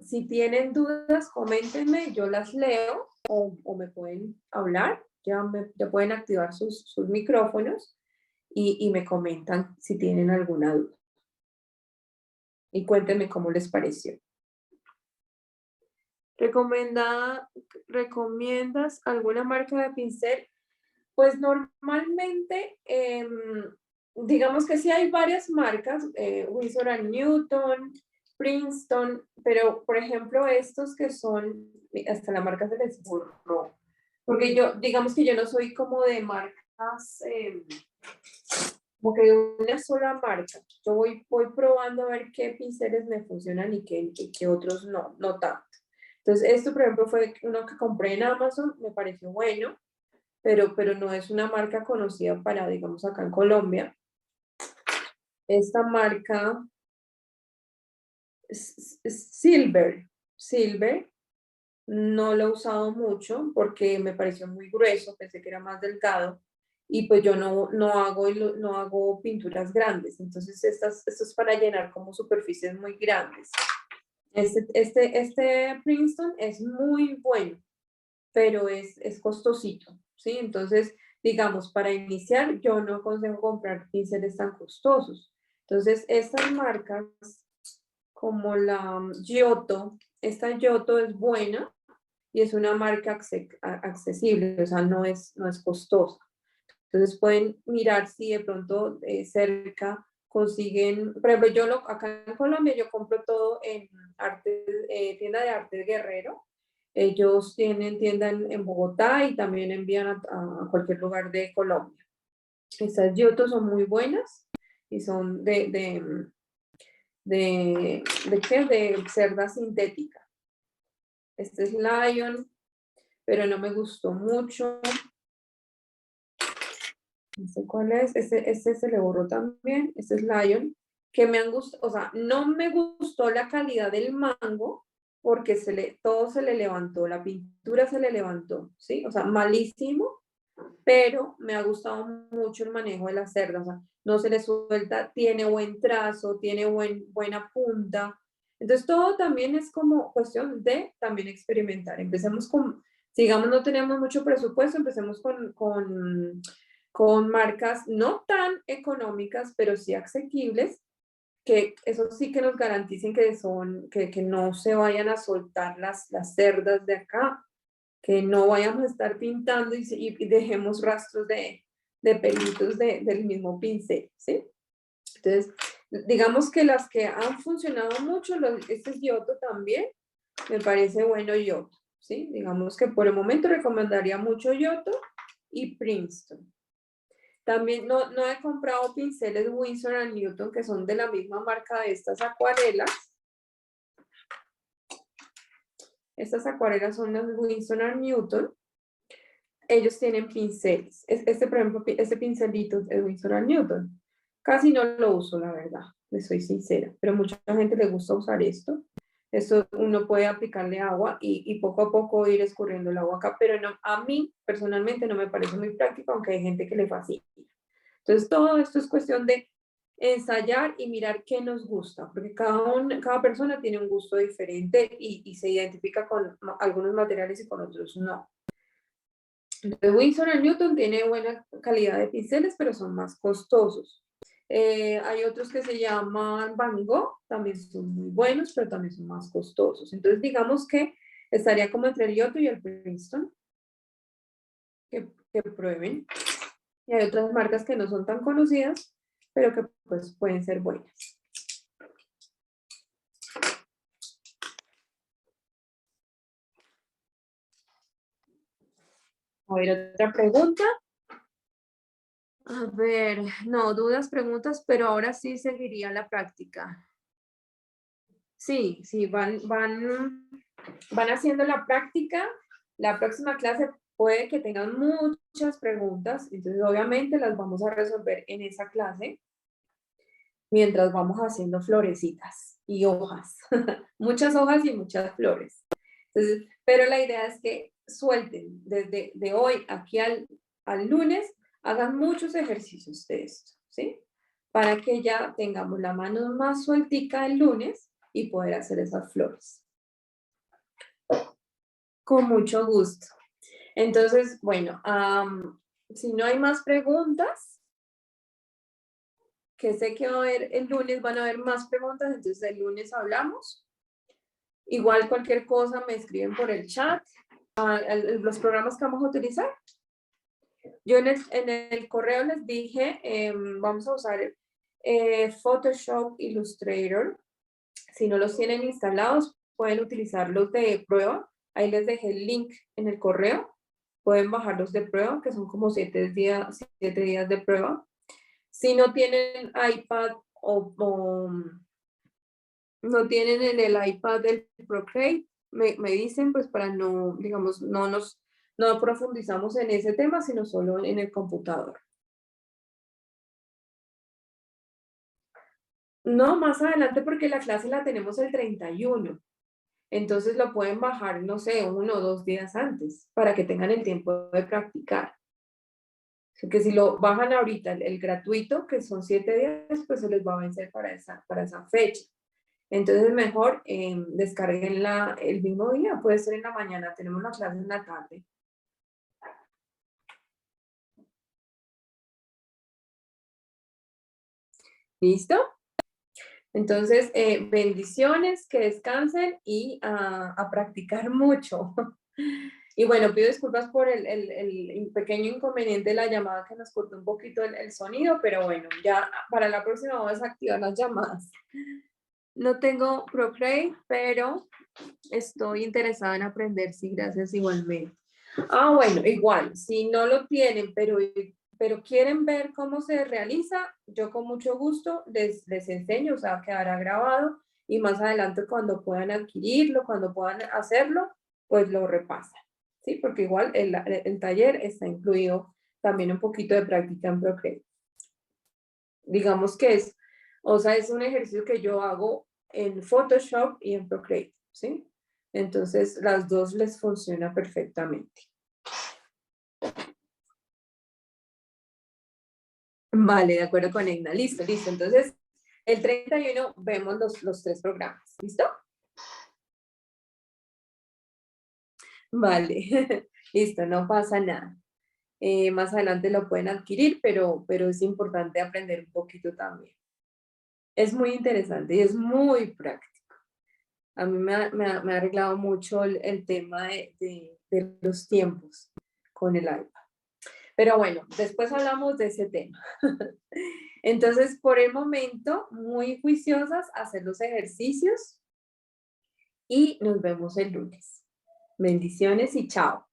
Si tienen dudas, coméntenme, yo las leo o me pueden hablar, ya pueden activar sus micrófonos y me comentan si tienen alguna duda. Y cuéntenme cómo les pareció. ¿Recomiendas alguna marca de pincel? Pues normalmente, digamos que sí hay varias marcas, Winsor & Newton, Princeton, pero por ejemplo estos que son, hasta la marca se les borró, porque yo, digamos que yo no soy como de marcas más, como que de una sola marca. Yo voy probando a ver qué pinceles me funcionan y qué otros no tanto. Entonces, esto, por ejemplo, fue uno que compré en Amazon, me pareció bueno, pero no es una marca conocida para, digamos, acá en Colombia. Esta marca es Silver, no lo he usado mucho porque me pareció muy grueso, pensé que era más delgado y pues yo no hago pinturas grandes, entonces esto es para llenar como superficies muy grandes. Este Princeton es muy bueno, pero es costosito, ¿sí? Entonces, digamos, para iniciar yo no aconsejo comprar pinceles tan costosos. Entonces, estas marcas como la Giotto, esta Giotto es buena y es una marca accesible, o sea, no es costosa. Entonces pueden mirar si de pronto cerca consiguen, por ejemplo, acá en Colombia yo compro todo en tienda de arte Guerrero. Ellos tienen tienda en Bogotá y también envían a cualquier lugar de Colombia. Estas Giotto son muy buenas y son ¿qué? De cerda sintética. Este es Lion, pero no me gustó mucho. No sé cuál es. Este se le borró también. Este es Lion. Que me han gustado, o sea, no me gustó la calidad del mango porque todo se le levantó, la pintura se le levantó, ¿sí? O sea, malísimo, pero me ha gustado mucho el manejo de la cerda, o sea, no se le suelta, tiene buen trazo, tiene buena punta. Entonces, todo también es como cuestión de también experimentar. Empecemos si digamos no tenemos mucho presupuesto, empecemos con marcas no tan económicas, pero sí asequibles, que eso sí que nos garanticen que no se vayan a soltar las cerdas de acá, que no vayamos a estar pintando y dejemos rastros de pelitos del mismo pincel, ¿sí? Entonces, digamos que las que han funcionado mucho, este es Giotto también, me parece bueno Giotto, ¿sí? Digamos que por el momento recomendaría mucho Giotto y Princeton. También no he comprado pinceles Winsor & Newton, que son de la misma marca de estas acuarelas. Estas acuarelas son las Winsor & Newton. Ellos tienen pinceles. Por ejemplo, este pincelito es Winsor & Newton. Casi no lo uso, la verdad, le soy sincera, pero mucha gente le gusta usar esto. Esto uno puede aplicarle agua y poco a poco ir escurriendo el agua acá, pero no, a mí personalmente no me parece muy práctico, aunque hay gente que le fascina. Entonces, todo esto es cuestión de ensayar y mirar qué nos gusta, porque cada persona tiene un gusto diferente y se identifica con algunos materiales y con otros no. Entonces, Winsor & Newton tiene buena calidad de pinceles, pero son más costosos. Hay otros que se llaman Van Gogh, también son muy buenos, pero también son más costosos. Entonces, digamos que estaría como entre el Giotto y el Princeton, que prueben. Y hay otras marcas que no son tan conocidas, pero que pues pueden ser buenas. A ver, otra pregunta. A ver, no, dudas, preguntas, pero ahora sí seguiría la práctica. Sí, van haciendo la práctica. La próxima clase puede que tengan muchas preguntas, entonces obviamente las vamos a resolver en esa clase mientras vamos haciendo florecitas y hojas. Muchas hojas y muchas flores. Entonces, pero la idea es que suelten desde de hoy aquí al lunes, hagan muchos ejercicios de esto, ¿sí? Para que ya tengamos la mano más sueltica el lunes y poder hacer esas flores. Con mucho gusto. Entonces, bueno, si no hay más preguntas, que sé que va a haber el lunes, van a haber más preguntas, entonces el lunes hablamos. Igual cualquier cosa me escriben por el chat, los programas que vamos a utilizar. Yo en el correo les dije, vamos a usar Photoshop Illustrator. Si no los tienen instalados, pueden utilizarlos de prueba. Ahí les dejé el link en el correo pueden bajarlos de prueba, que son como 7 días de prueba. Si no tienen iPad o no tienen en el iPad el Procreate, me dicen pues para no, digamos, no profundizamos en ese tema, sino solo en el computador. No, más adelante porque la clase la tenemos el 31. Entonces lo pueden bajar, no sé, 1 o 2 días antes para que tengan el tiempo de practicar. Que si lo bajan ahorita, el gratuito, que son 7 días, pues se les va a vencer para esa fecha. Entonces mejor descarguenla el mismo día, puede ser en la mañana, tenemos la clase en la tarde. ¿Listo? Entonces, bendiciones, que descansen y a practicar mucho. Y bueno, pido disculpas por el pequeño inconveniente de la llamada que nos cortó un poquito el sonido, pero bueno, ya para la próxima vamos a desactivar las llamadas. No tengo Procreate, pero estoy interesada en aprender, sí, gracias igualmente. Bueno, igual, si no lo tienen, pero quieren ver cómo se realiza, yo con mucho gusto les enseño, o sea, quedará grabado y más adelante cuando puedan adquirirlo, cuando puedan hacerlo, pues lo repasan, ¿sí? Porque igual el taller está incluido también un poquito de práctica en Procreate. Digamos que es un ejercicio que yo hago en Photoshop y en Procreate, ¿sí? Entonces, las dos les funciona perfectamente. Vale, de acuerdo con Egna. Listo. Entonces, el 31 vemos los 3 programas. ¿Listo? Vale. Listo, no pasa nada. Más adelante lo pueden adquirir, pero es importante aprender un poquito también. Es muy interesante y es muy práctico. A mí me ha arreglado mucho el tema de los tiempos con el iPad. Pero bueno, después hablamos de ese tema. Entonces, por el momento, muy juiciosas, hacer los ejercicios y nos vemos el lunes. Bendiciones y chao.